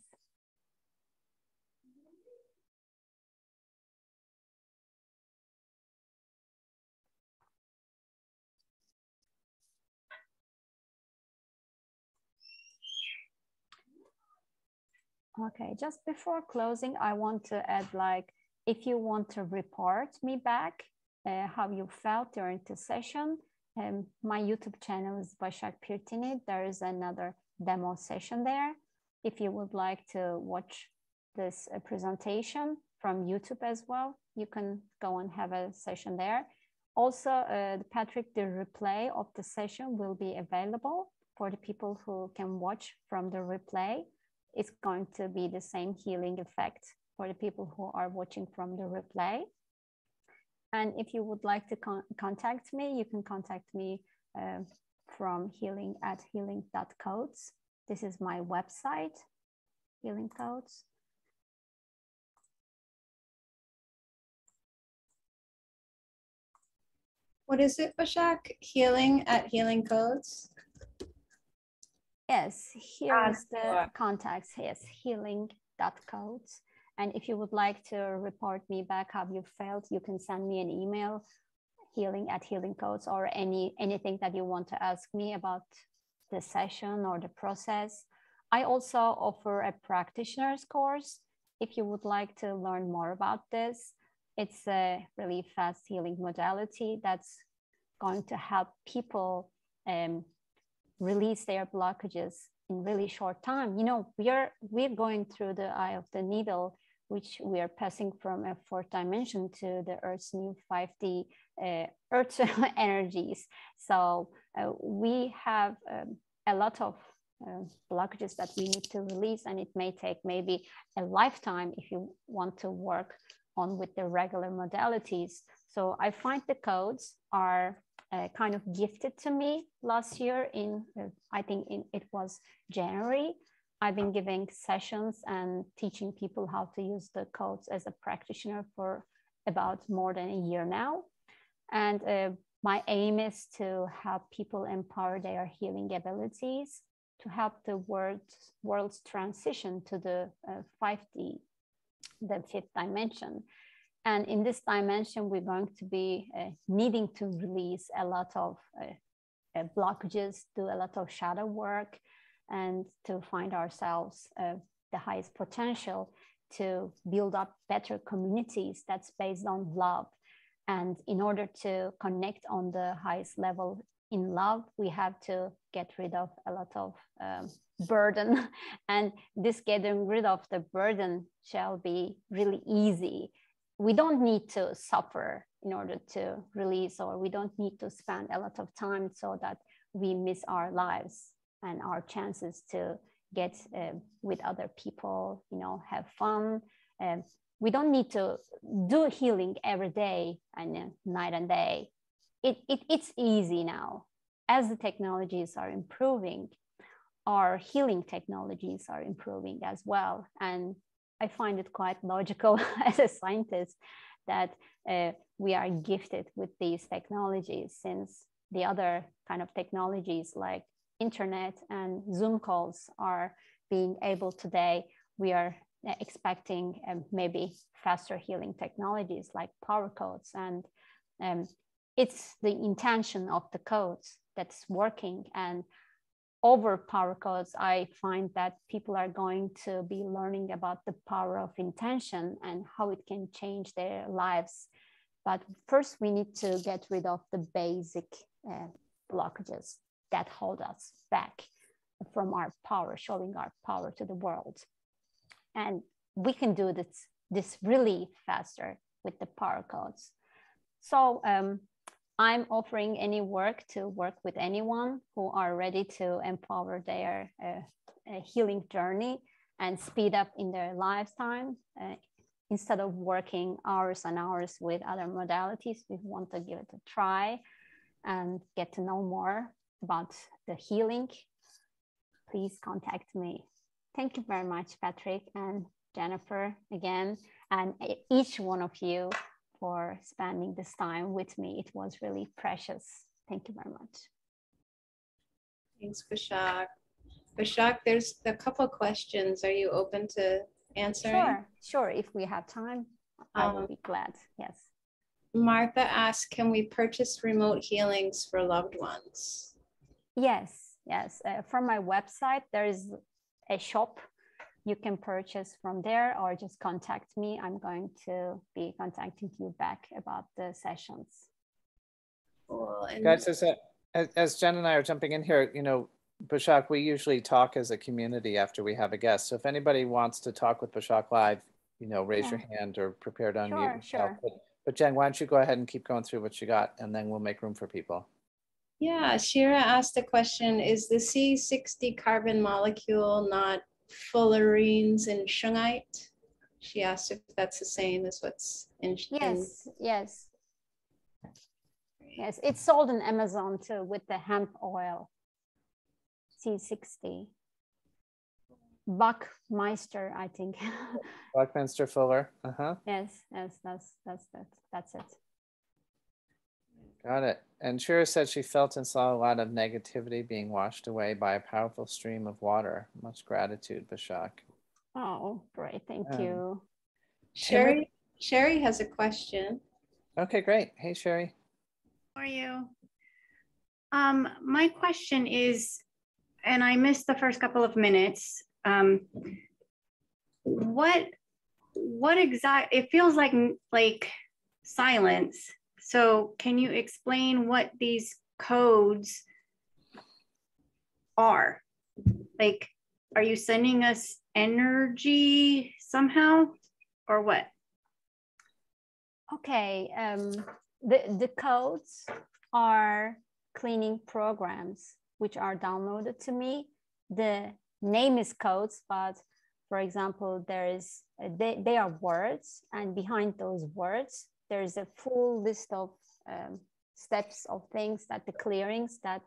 Okay, just before closing, I want to add, like, if you want to report me back how you felt during the session, my YouTube channel is Başak Pirtinit. There is another demo session there. If you would like to watch this presentation from YouTube as well, you can go and have a session there. Also, Patrick, the replay of the session will be available for the people who can watch from the replay. It's going to be the same healing effect for the people who are watching from the replay. And if you would like to contact me, you can contact me from healing@healing.codes. This is my website, Healing Codes. What is it, Başak? Healing@Healing Codes? Yes, here's the contacts. Yes, healing.codes. And if you would like to report me back how you felt, you can send me an email, healing@healingcodes, or anything that you want to ask me about the session or the process. I also offer a practitioner's course. If you would like to learn more about this, it's a really fast healing modality that's going to help people release their blockages in really short time. You know, we're going through the eye of the needle, which we are passing from a fourth dimension to the Earth's new 5D Earth energies. So we have a lot of blockages that we need to release, and it may take maybe a lifetime if you want to work on with the regular modalities. So I find the codes are kind of gifted to me last year in, I think it was January. I've been giving sessions and teaching people how to use the codes as a practitioner for about more than a year now. And my aim is to help people empower their healing abilities, to help the world's transition to the 5D, the fifth dimension. And in this dimension, we're going to be needing to release a lot of blockages, do a lot of shadow work, and to find ourselves the highest potential to build up better communities that's based on love. And in order to connect on the highest level in love, we have to get rid of a lot of burden. And this getting rid of the burden shall be really easy. We don't need to suffer in order to release, or we don't need to spend a lot of time so that we miss our lives and our chances to get with other people, you know, have fun. We don't need to do healing every day and night and day. It's easy now. As the technologies are improving, our healing technologies are improving as well. And I find it quite logical as a scientist that we are gifted with these technologies, since the other kind of technologies like internet and Zoom calls are being able today. We are expecting maybe faster healing technologies like power codes. And it's the intention of the codes that's working. And over power codes, I find that people are going to be learning about the power of intention and how it can change their lives. But first, we need to get rid of the basic blockages that hold us back from our power, showing our power to the world. And we can do this really faster with the power codes. So I'm offering any work to work with anyone who are ready to empower their healing journey and speed up in their lifetime. Instead of working hours and hours with other modalities, we want to give it a try and get to know more about the healing. Please contact me. Thank you very much, Patrick and Jennifer, again, and each one of you for spending this time with me. It was really precious. Thank you very much. Thanks, Bashak. Bashak, there's a couple questions. Are you open to answering? Sure. If we have time, I will be glad. Yes. Martha asked, can we purchase remote healings for loved ones? Yes. From my website, there is a shop. You can purchase from there or just contact me. I'm going to be contacting you back about the sessions. Cool. And guys, as Jen and I are jumping in here, Bashak, we usually talk as a community after we have a guest. So if anybody wants to talk with Bashak live, raise your hand or prepare to unmute. Sure. But Jen, why don't you go ahead and keep going through what you got, and then we'll make room for people. Yeah, Shira asked a question, is the C60 carbon molecule not fullerenes and shungite? She asked if that's the same as what's in. Yes, it's sold in Amazon too with the hemp oil. C60. Buckminster, I think. Buckminster Fuller. Yes, that's it. Got it. And Shira said she felt and saw a lot of negativity being washed away by a powerful stream of water. Much gratitude, Bashak. Oh, great. Thank you. Sherry has a question. Okay, great. Hey, Sherry. How are you? My question is, and I missed the first couple of minutes. What exact? It feels like silence. So can you explain what these codes are? Like, are you sending us energy somehow, or what? Okay. The codes are cleaning programs which are downloaded to me. The name is codes, but for example, they are words, and behind those words, there's a full list of steps of things that the clearings that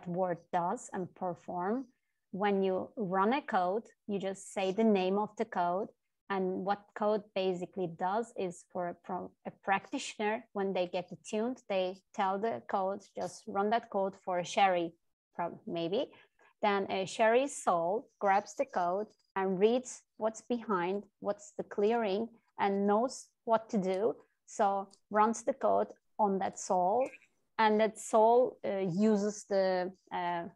word does and perform. When you run a code, you just say the name of the code. And what code basically does is for a practitioner, when they get attuned, they tell the code, just run that code for Sherry, maybe. Then Sherry's soul grabs the code and reads what's behind, what's the clearing, and knows what to do. So runs the code on that soul, and that soul uses the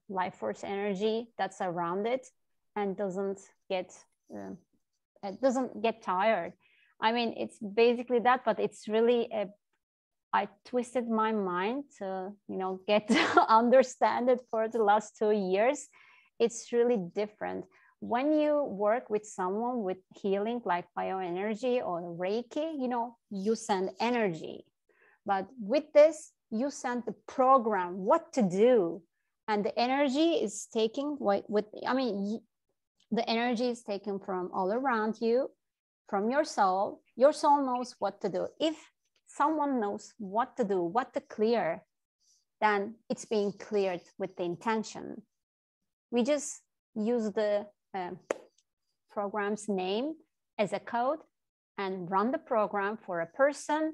life force energy that's around it and doesn't get tired. I mean, it's basically that, but it's really I twisted my mind to get to understand it for the last 2 years. It's really different. When you work with someone with healing like bioenergy or Reiki, you send energy. But with this, you send the program, what to do. And the energy is taken the energy is taken from all around you, from your soul. Your soul knows what to do. If someone knows what to do, what to clear, then it's being cleared with the intention. We just use the program's name as a code and run the program for a person,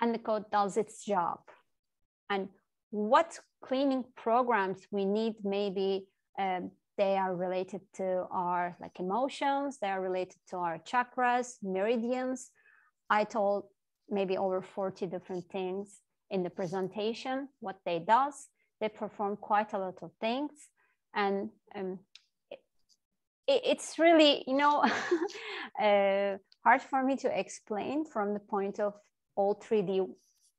and the code does its job. And what cleaning programs we need, maybe they are related to our emotions, they are related to our chakras, meridians. I told maybe over 40 different things in the presentation, what they does. They perform quite a lot of things. And it's really, hard for me to explain from the point of all 3D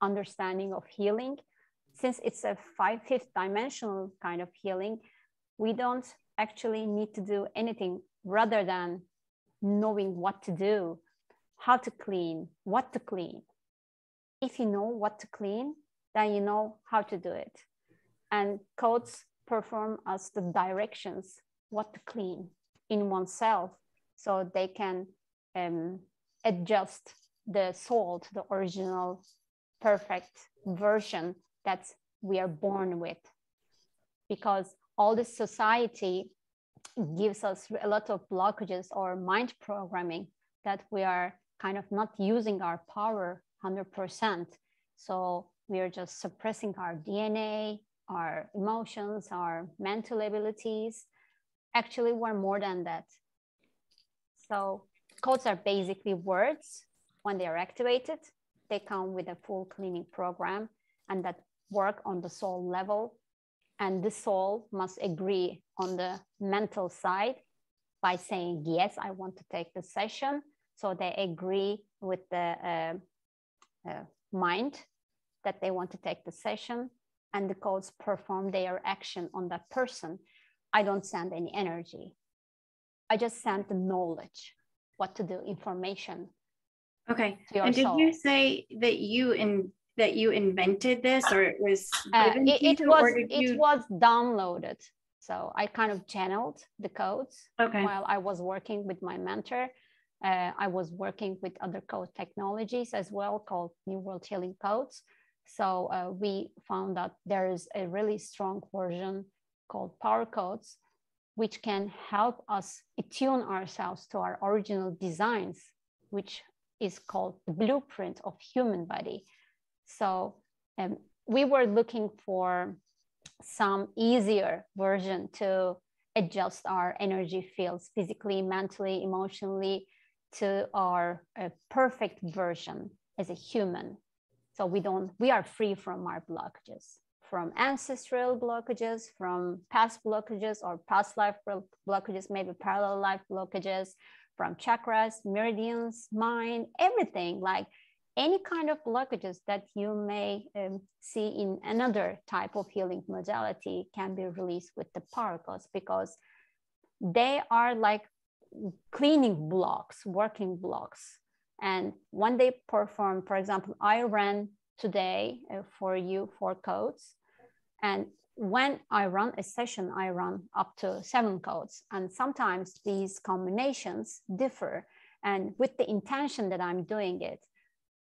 understanding of healing. Since it's a fifth dimensional kind of healing, we don't actually need to do anything rather than knowing what to do, how to clean, what to clean. If you know what to clean, then you know how to do it. And codes perform as the directions, what to clean in oneself, so they can adjust the soul to the original perfect version that we are born with. Because all this society gives us a lot of blockages or mind programming that we are kind of not using our power 100%. So we are just suppressing our DNA, our emotions, our mental abilities. Actually, we're more than that. So codes are basically words. When they are activated, they come with a full cleaning program, and that work on the soul level. And the soul must agree on the mental side by saying, yes, I want to take the session. So they agree with the mind that they want to take the session, and the codes perform their action on that person. I don't send any energy. I just send the knowledge, what to do, information. Okay. And did you say that you invented this, or it was given to you, or did you... It was downloaded. So I kind of channeled the codes while I was working with my mentor. I was working with other code technologies as well, called New World Healing Codes. So we found that there is a really strong version called Power Codes, which can help us attune ourselves to our original designs, which is called the blueprint of human body. So we were looking for some easier version to adjust our energy fields physically, mentally, emotionally to our perfect version as a human. So we are free from our blockages, from ancestral blockages, from past blockages or past life blockages, maybe parallel life blockages, from chakras, meridians, mind, everything, like any kind of blockages that you may see in another type of healing modality can be released with the power codes, because they are like cleaning blocks, working blocks. And when they perform, for example, I ran today for you 4 codes. And when I run a session, I run up to 7 codes. And sometimes these combinations differ. And with the intention that I'm doing it,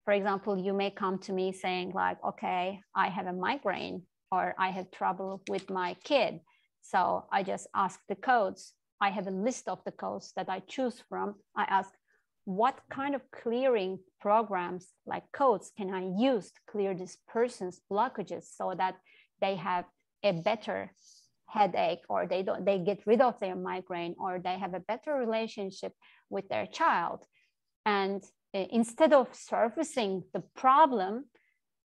for example, you may come to me saying like, okay, I have a migraine, or I have trouble with my kid. So I just ask the codes. I have a list of the codes that I choose from. I ask, what kind of clearing programs like codes can I use to clear this person's blockages so that they have a better headache, or they get rid of their migraine, or they have a better relationship with their child. And instead of surfacing the problem,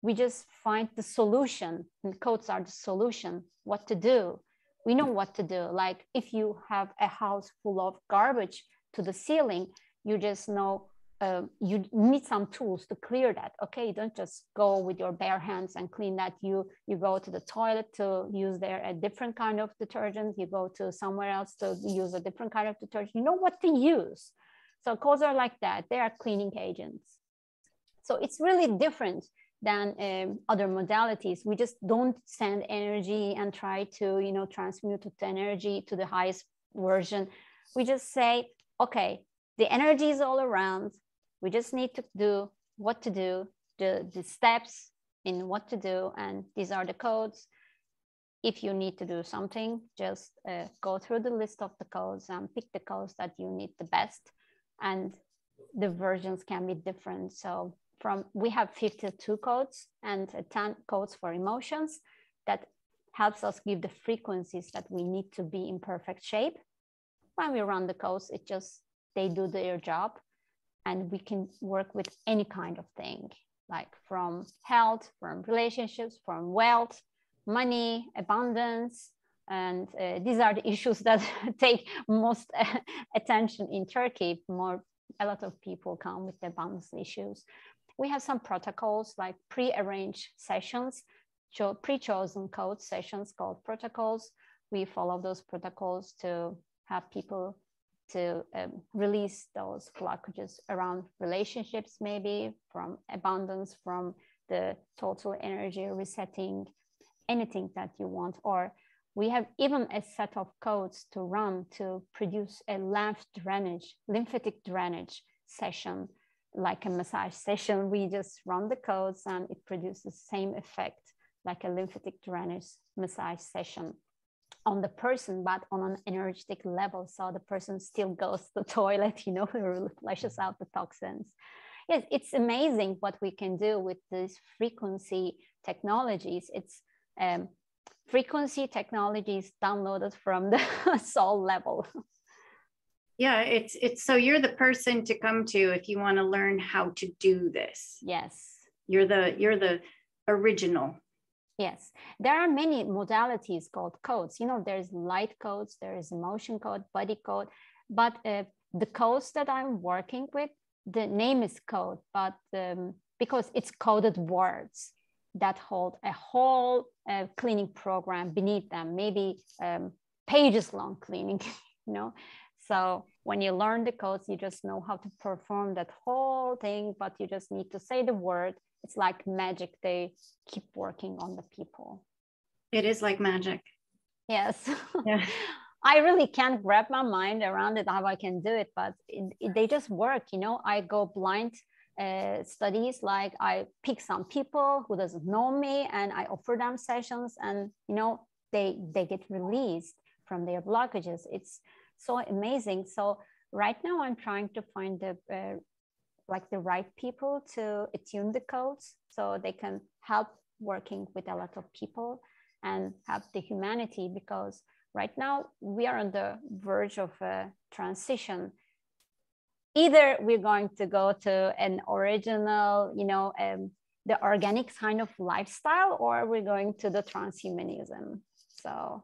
we just find the solution, and codes are the solution, what to do. We know what to do. Like if you have a house full of garbage to the ceiling, you just know you need some tools to clear that. Okay, you don't just go with your bare hands and clean that. You go to the toilet to use there a different kind of detergent. You go to somewhere else to use a different kind of detergent. You know what to use. So codes are like that. They are cleaning agents. So it's really different than other modalities. We just don't send energy and try to, transmute the energy to the highest version. We just say, okay, the energy is all around. We just need to do what to do, the steps in what to do. And these are the codes. If you need to do something, just go through the list of the codes and pick the codes that you need the best. And the versions can be different. So we have 52 codes and 10 codes for emotions that helps us give the frequencies that we need to be in perfect shape. When we run the codes, they do their job, and we can work with any kind of thing, like from health, from relationships, from wealth, money, abundance. And these are the issues that take most attention in Turkey. A lot of people come with the abundance issues. We have some protocols, like pre-arranged sessions, pre-chosen code sessions called protocols. We follow those protocols to have people to release those blockages around relationships, maybe from abundance, from the total energy resetting, anything that you want. Or we have even a set of codes to run to produce a lymphatic drainage session, like a massage session. We just run the codes and it produces the same effect like a lymphatic drainage massage session on the person, but on an energetic level. So the person still goes to the toilet, you know, flushes out the toxins. Yes, it's amazing what we can do with these frequency technologies. It's frequency technologies downloaded from the soul level. Yeah, it's so you're the person to come to if you want to learn how to do this. Yes. You're the original. Yes, there are many modalities called codes. You know, there's light codes, there is emotion code, body code, but the codes that I'm working with, the name is code, but because it's coded words that hold a whole cleaning program beneath them, maybe pages long cleaning, you know. So when you learn the codes, you just know how to perform that whole thing, but you just need to say the word. It's like magic. They keep working on the people. It is like magic. Yes. Yeah. I really can't wrap my mind around it, how I can do it, but they just work, you know. I go blind studies, like I pick some people who doesn't know me and I offer them sessions, and, you know, they get released from their blockages. It's so amazing. So right now I'm trying to find the like the right people to attune the codes so they can help working with a lot of people and help the humanity, because right now we are on the verge of a transition. Either we're going to go to an original, you know, the organic kind of lifestyle, or we're going to the transhumanism. So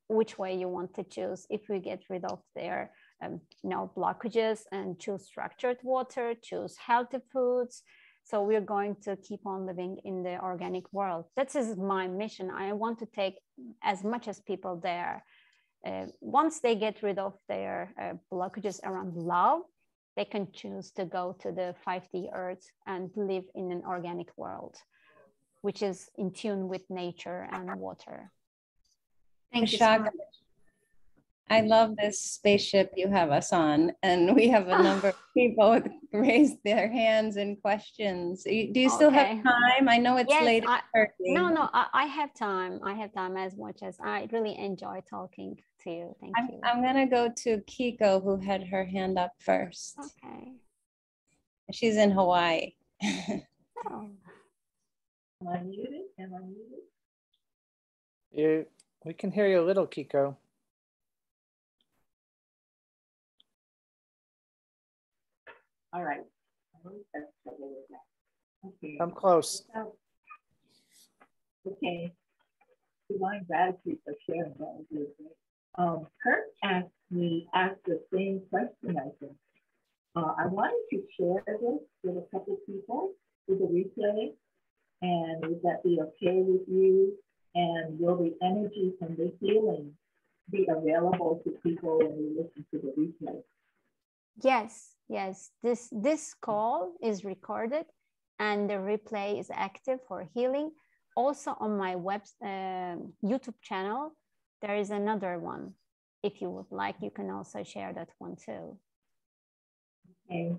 which way you want to choose? If we get rid of their you know, blockages and choose structured water, choose healthy foods. So we're going to keep on living in the organic world. That is my mission. I want to take as much as people there. Once they get rid of their blockages around love, they can choose to go to the 5D earth and live in an organic world, which is in tune with nature and water. Thank you so much. I love this spaceship you have us on, and we have a number of people raised their hands and questions. Do you still have time? I know it's late in Turkey. No, I have time. I have time as much as I really enjoy talking to you. Thank you. I'm gonna go to Kiko, who had her hand up first. Okay. She's in Hawaii. Oh. Am I muted? Am I muted? We can hear you a little, Kiko. All right. Okay. I'm close. Okay. Divine gratitude for sharing that. Kurt asked the same question, I think. I wanted to share this with a couple people with a replay, and would that be okay with you? And will the energy from the healing be available to people when you listen to the replay? Yes. This call is recorded and the replay is active for healing. Also on my YouTube channel, there is another one. If you would like, you can also share that one too. Okay.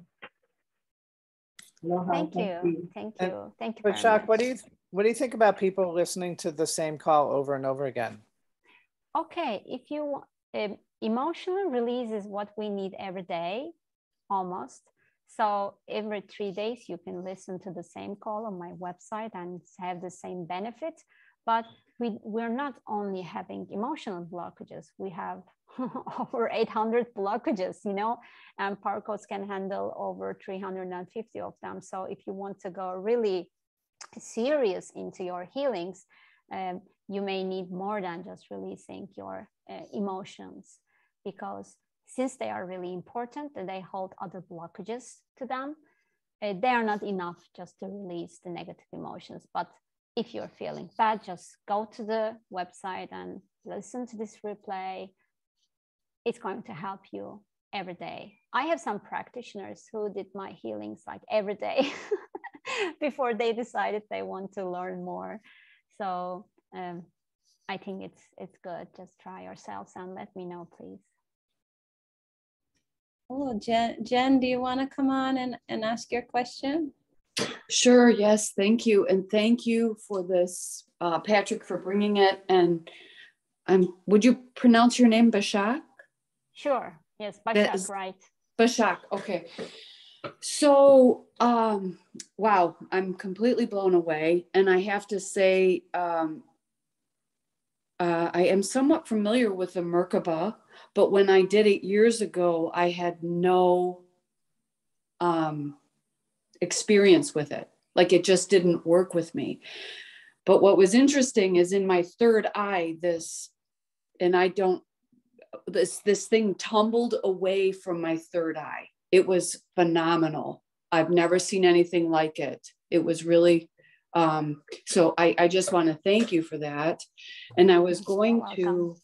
Thank you. Thank you. Thank you very Chuck, much. what do you think about people listening to the same call over and over again? Okay, if you emotional release is what we need every day, almost. So every 3 days you can listen to the same call on my website and have the same benefit. But we're not only having emotional blockages, we have over 800 blockages, you know, and Power Codes can handle over 350 of them. So if you want to go really serious into your healings, you may need more than just releasing your emotions, because since they are really important and they hold other blockages to them, they are not enough just to release the negative emotions. But if you're feeling bad, just go to the website and listen to this replay. It's going to help you every day. I have some practitioners who did my healings like every day. before they decide if they want to learn more. So I think it's good. Just try yourselves and let me know, please. Hello, Jen. Jen, do you want to come on and ask your question? Sure. Yes. Thank you. And thank you for this, Patrick, for bringing it. And would you pronounce your name Bashak? Sure. Yes. Bashak, right. Bashak. Okay. So, wow, I'm completely blown away. And I have to say, I am somewhat familiar with the Merkaba, but when I did it years ago, I had no experience with it. Like it just didn't work with me. But what was interesting is in my third eye, this thing tumbled away from my third eye. It was phenomenal. I've never seen anything like it. It was really, so I just want to thank you for that. And I was going to,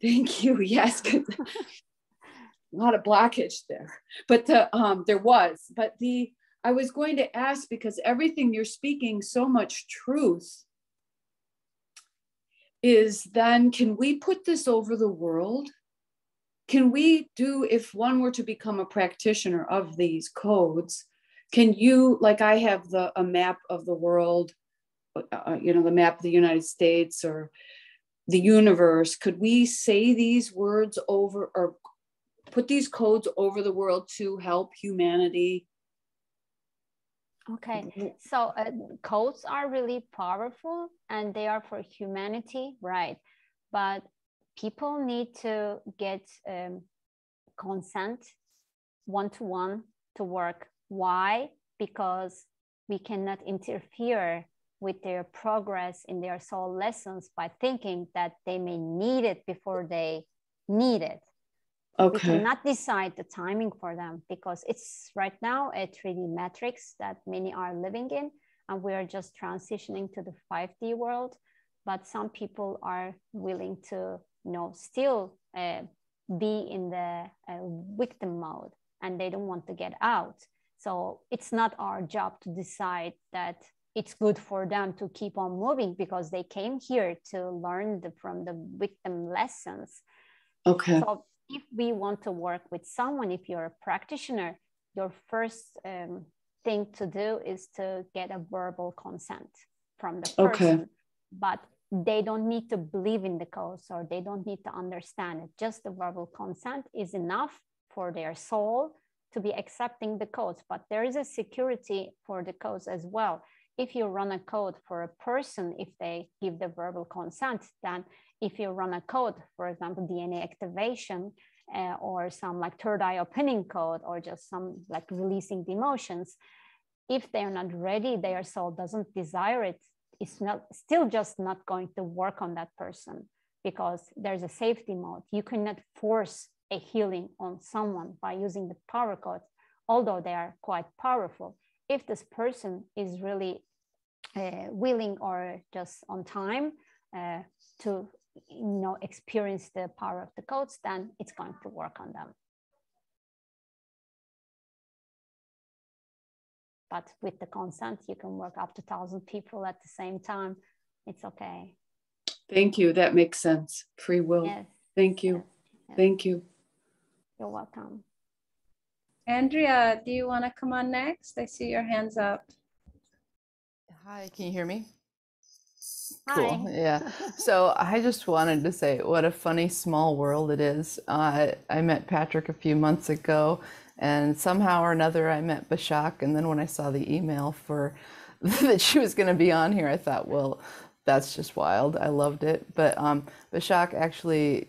thank you. Yes. A lot of blockage there, but there was, but I was going to ask, because everything you're speaking, so much truth is, then can we put this over the world? Can we do, if one were to become a practitioner of these codes, can you, like I have a map of the world, the map of the United States or the universe, could we say these words over or put these codes over the world to help humanity? Okay, so codes are really powerful and they are for humanity, right? But people need to get consent one-to-one to work. Why? Because we cannot interfere with their progress in their soul lessons by thinking that they may need it before they need it. Okay. We cannot decide the timing for them because it's right now a 3D matrix that many are living in, and we are just transitioning to the 5D world. But some people are willing to, still be in the victim mode, and they don't want to get out. So it's not our job to decide that it's good for them to keep on moving because they came here to learn from the victim lessons. Okay. So if we want to work with someone, if you're a practitioner, your first thing to do is to get a verbal consent from the person. Okay. But they don't need to believe in the codes or they don't need to understand it. Just the verbal consent is enough for their soul to be accepting the codes. But there is a security for the codes as well. If you run a code for a person, if they give the verbal consent, then if you run a code, for example, DNA activation or some like third eye opening code or just some like releasing the emotions, if they're not ready, their soul doesn't desire it, it's still just not going to work on that person because there's a safety mode. You cannot force a healing on someone by using the power codes, although they are quite powerful. If this person is really willing or just on time to experience the power of the codes, then it's going to work on them. But with the consent, you can work up to 1,000 people at the same time. It's okay. Thank you. That makes sense. Free will. Yes. Thank you. Yes. Yes. Thank you. You're welcome. Andrea, do you want to come on next? I see your hands up. Hi, can you hear me? Hi. Cool. Yeah. So I just wanted to say what a funny small world it is. I met Patrick a few months ago, and somehow or another I met Bashak. And then when I saw the email for that she was going to be on here, I thought, well, that's just wild. I loved it. But Bashak actually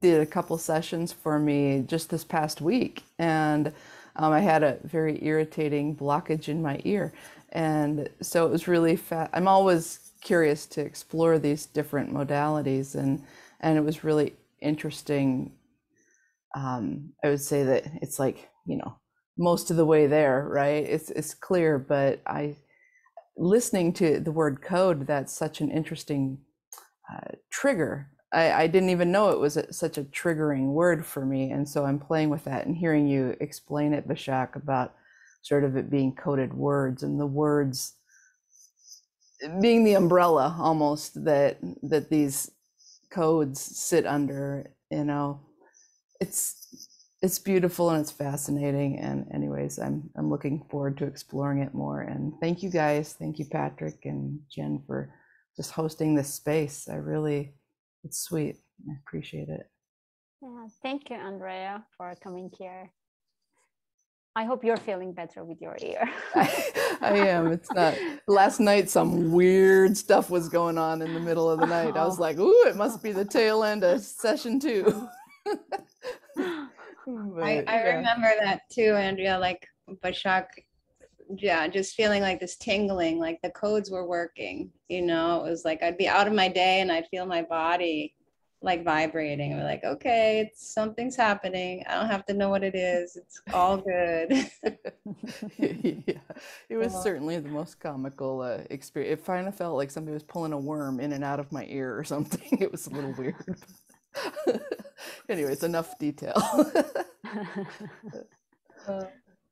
did a couple sessions for me just this past week, and I had a very irritating blockage in my ear. And so it was really I'm always curious to explore these different modalities, and it was really interesting. I would say that it's like, most of the way there, right? It's clear, but listening to the word code, that's such an interesting trigger. I didn't even know it was such a triggering word for me. And so I'm playing with that and hearing you explain it, Bashak, about sort of it being coded words, and the words being the umbrella almost that these codes sit under. You know, it's beautiful and it's fascinating. And anyways, I'm looking forward to exploring it more. And thank you guys. Thank you, Patrick and Jen, for just hosting this space. It's sweet. I appreciate it. Yeah, thank you, Andrea, for coming here. I hope you're feeling better with your ear. I am. It's not. Last night, some weird stuff was going on in the middle of the night. I was like, ooh, it must be the tail end of session 2. I remember that too, Andrea, like Bashak, yeah, just feeling like this tingling, like the codes were working, you know. It was like I'd be out of my day and I'd feel my body like vibrating. And we're like, okay, something's happening. I don't have to know what it is. It's all good. Yeah, it was certainly the most comical experience. It kind of felt like somebody was pulling a worm in and out of my ear or something. It was a little weird. Anyways, enough detail.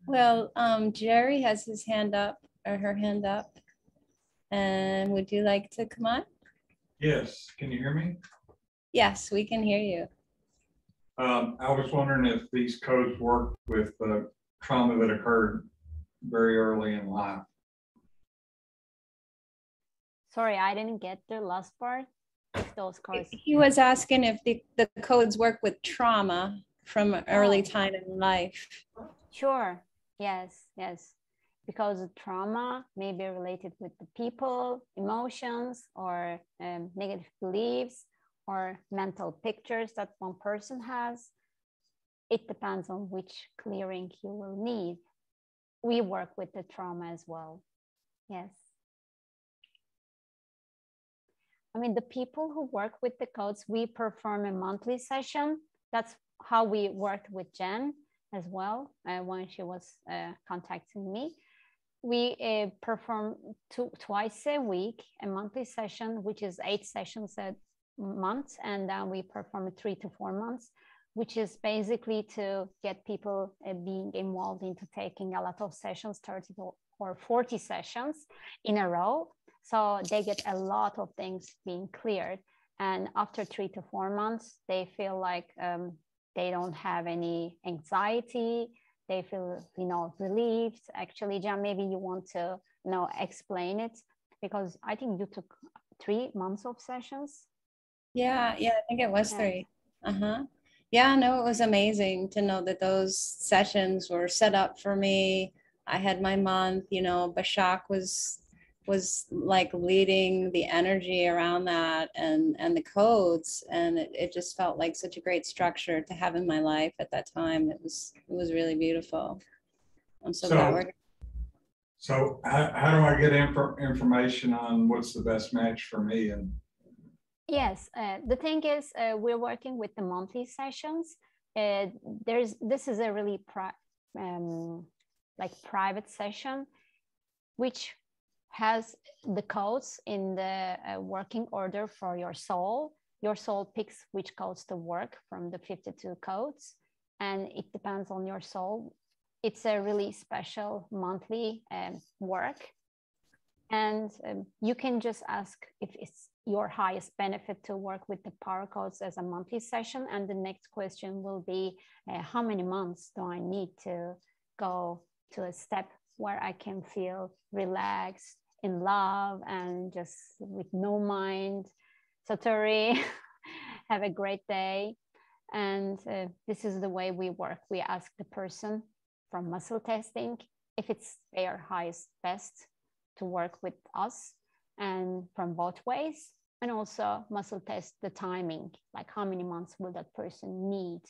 Well, Jerry has his hand up, or her hand up. And would you like to come on? Yes, can you hear me? Yes, we can hear you. I was wondering if these codes work with trauma that occurred very early in life. Sorry, I didn't get the last part. If those codes. He was asking if the codes work with trauma from an early time in life. Sure. Yes. Because the trauma may be related with the people, emotions, or negative beliefs, or mental pictures that one person has. It depends on which clearing you will need. We work with the trauma as well. Yes. I mean, the people who work with the codes, we perform a monthly session. That's how we worked with Jen as well when she was contacting me. We perform twice a week, a monthly session, which is 8 sessions a month. And then we perform 3 to 4 months, which is basically to get people being involved into taking a lot of sessions, 30 or 40 sessions in a row. So they get a lot of things being cleared. And after 3 to 4 months, they feel like they don't have any anxiety. They feel, relieved. Actually, Jan, maybe you want to, explain it, because I think you took 3 months of sessions. Yeah, I think it was 3. Yeah, no, it was amazing to know that those sessions were set up for me. I had my month, Bashak was like leading the energy around that and the codes, and it just felt like such a great structure to have in my life at that time. It was really beautiful. I'm so glad we're. So how do I get information on what's the best match for me? And yes, the thing is, we're working with the monthly sessions. This is a really private session, which has the codes in the working order for your soul. Your soul picks which codes to work from the 52 codes, and it depends on your soul. It's a really special monthly work, and you can just ask if it's your highest benefit to work with the power codes as a monthly session. And the next question will be, how many months do I need to go to a step where I can feel relaxed, in love, and just with no mind. Satori, have a great day. And this is the way we work. We ask the person from muscle testing if it's their highest best to work with us, and from both ways. And also muscle test the timing, like how many months will that person need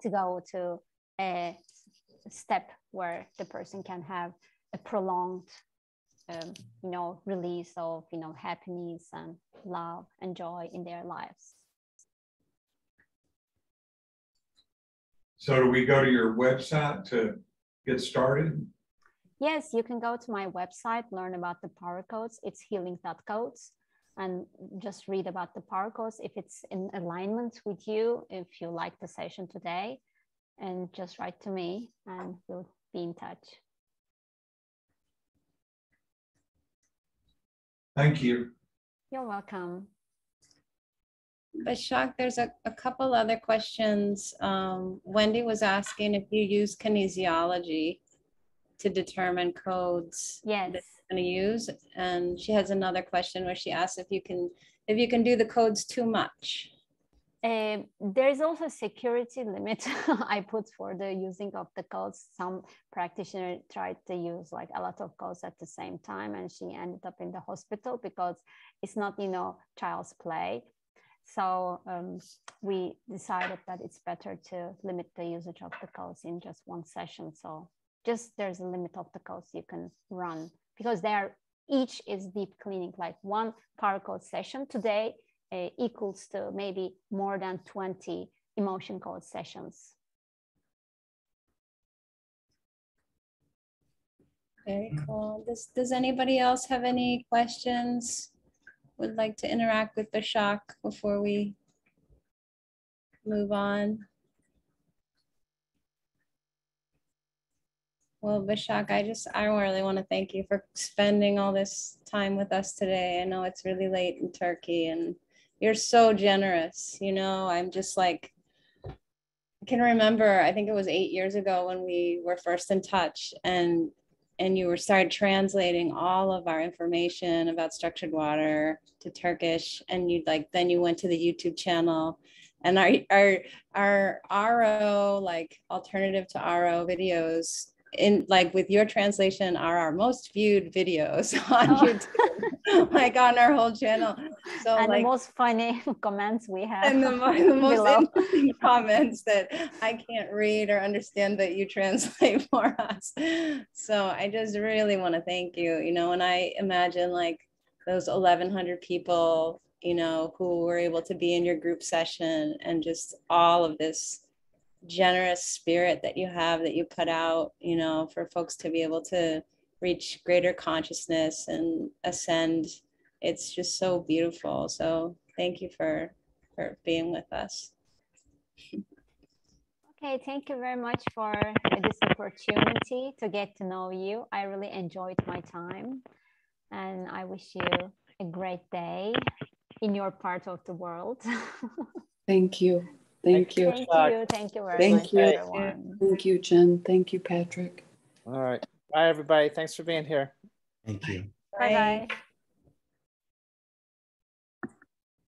to go to a step where the person can have a prolonged release of happiness and love and joy in their lives. so do we go to your website to get started? Yes, you can go to my website, learn about the power codes. It's healing.codes, and just read about the power codes if it's in alignment with you, if you like the session today, and just write to me and we'll be in touch. Thank you. You're welcome. Bashak, there's a couple other questions. Wendy was asking if you use kinesiology to determine codes Yes. that you're going to use. And she has another question where she asks if you can do the codes too much. There's also a security limit I put for the using of the codes. Some practitioner tried to use like a lot of codes at the same time, and she ended up in the hospital because it's not, you know, child's play. So we decided that it's better to limit the usage of the codes in just one session. So just there's a limit of the codes you can run, because they are, each is deep cleaning. Like one power code session today equals to maybe more than 20 emotion code sessions. Very cool. Does anybody else have any questions? Would like to interact with Bashak before we move on? Well, Bashak, I really want to thank you for spending all this time with us today. I know it's really late in Turkey and you're so generous. You know, I'm just like, I can remember, I think it was 8 years ago when we were first in touch, and you started translating all of our information about structured water to Turkish, and then you went to the YouTube channel, and our RO, like alternative to RO videos, in like with your translation, are our most viewed videos on YouTube, like on our whole channel. So and like, the most funny comments we have, and the most interesting comments that I can't read or understand that you translate for us. So I just really want to thank you. You know, and I imagine like those 1,100 people, you know, who were able to be in your group session, and just all of this generous spirit that you have, that you put out, you know, for folks to be able to reach greater consciousness and ascend. It's just so beautiful. So thank you for being with us. Okay, thank you very much for this opportunity to get to know you. I really enjoyed my time, and I wish you a great day in your part of the world. Thank you. Thank you. Thank you. Thank you very much, everyone. Thank you, Jen. Thank you, Patrick. All right. Bye, everybody. Thanks for being here. Thank you. Bye-bye.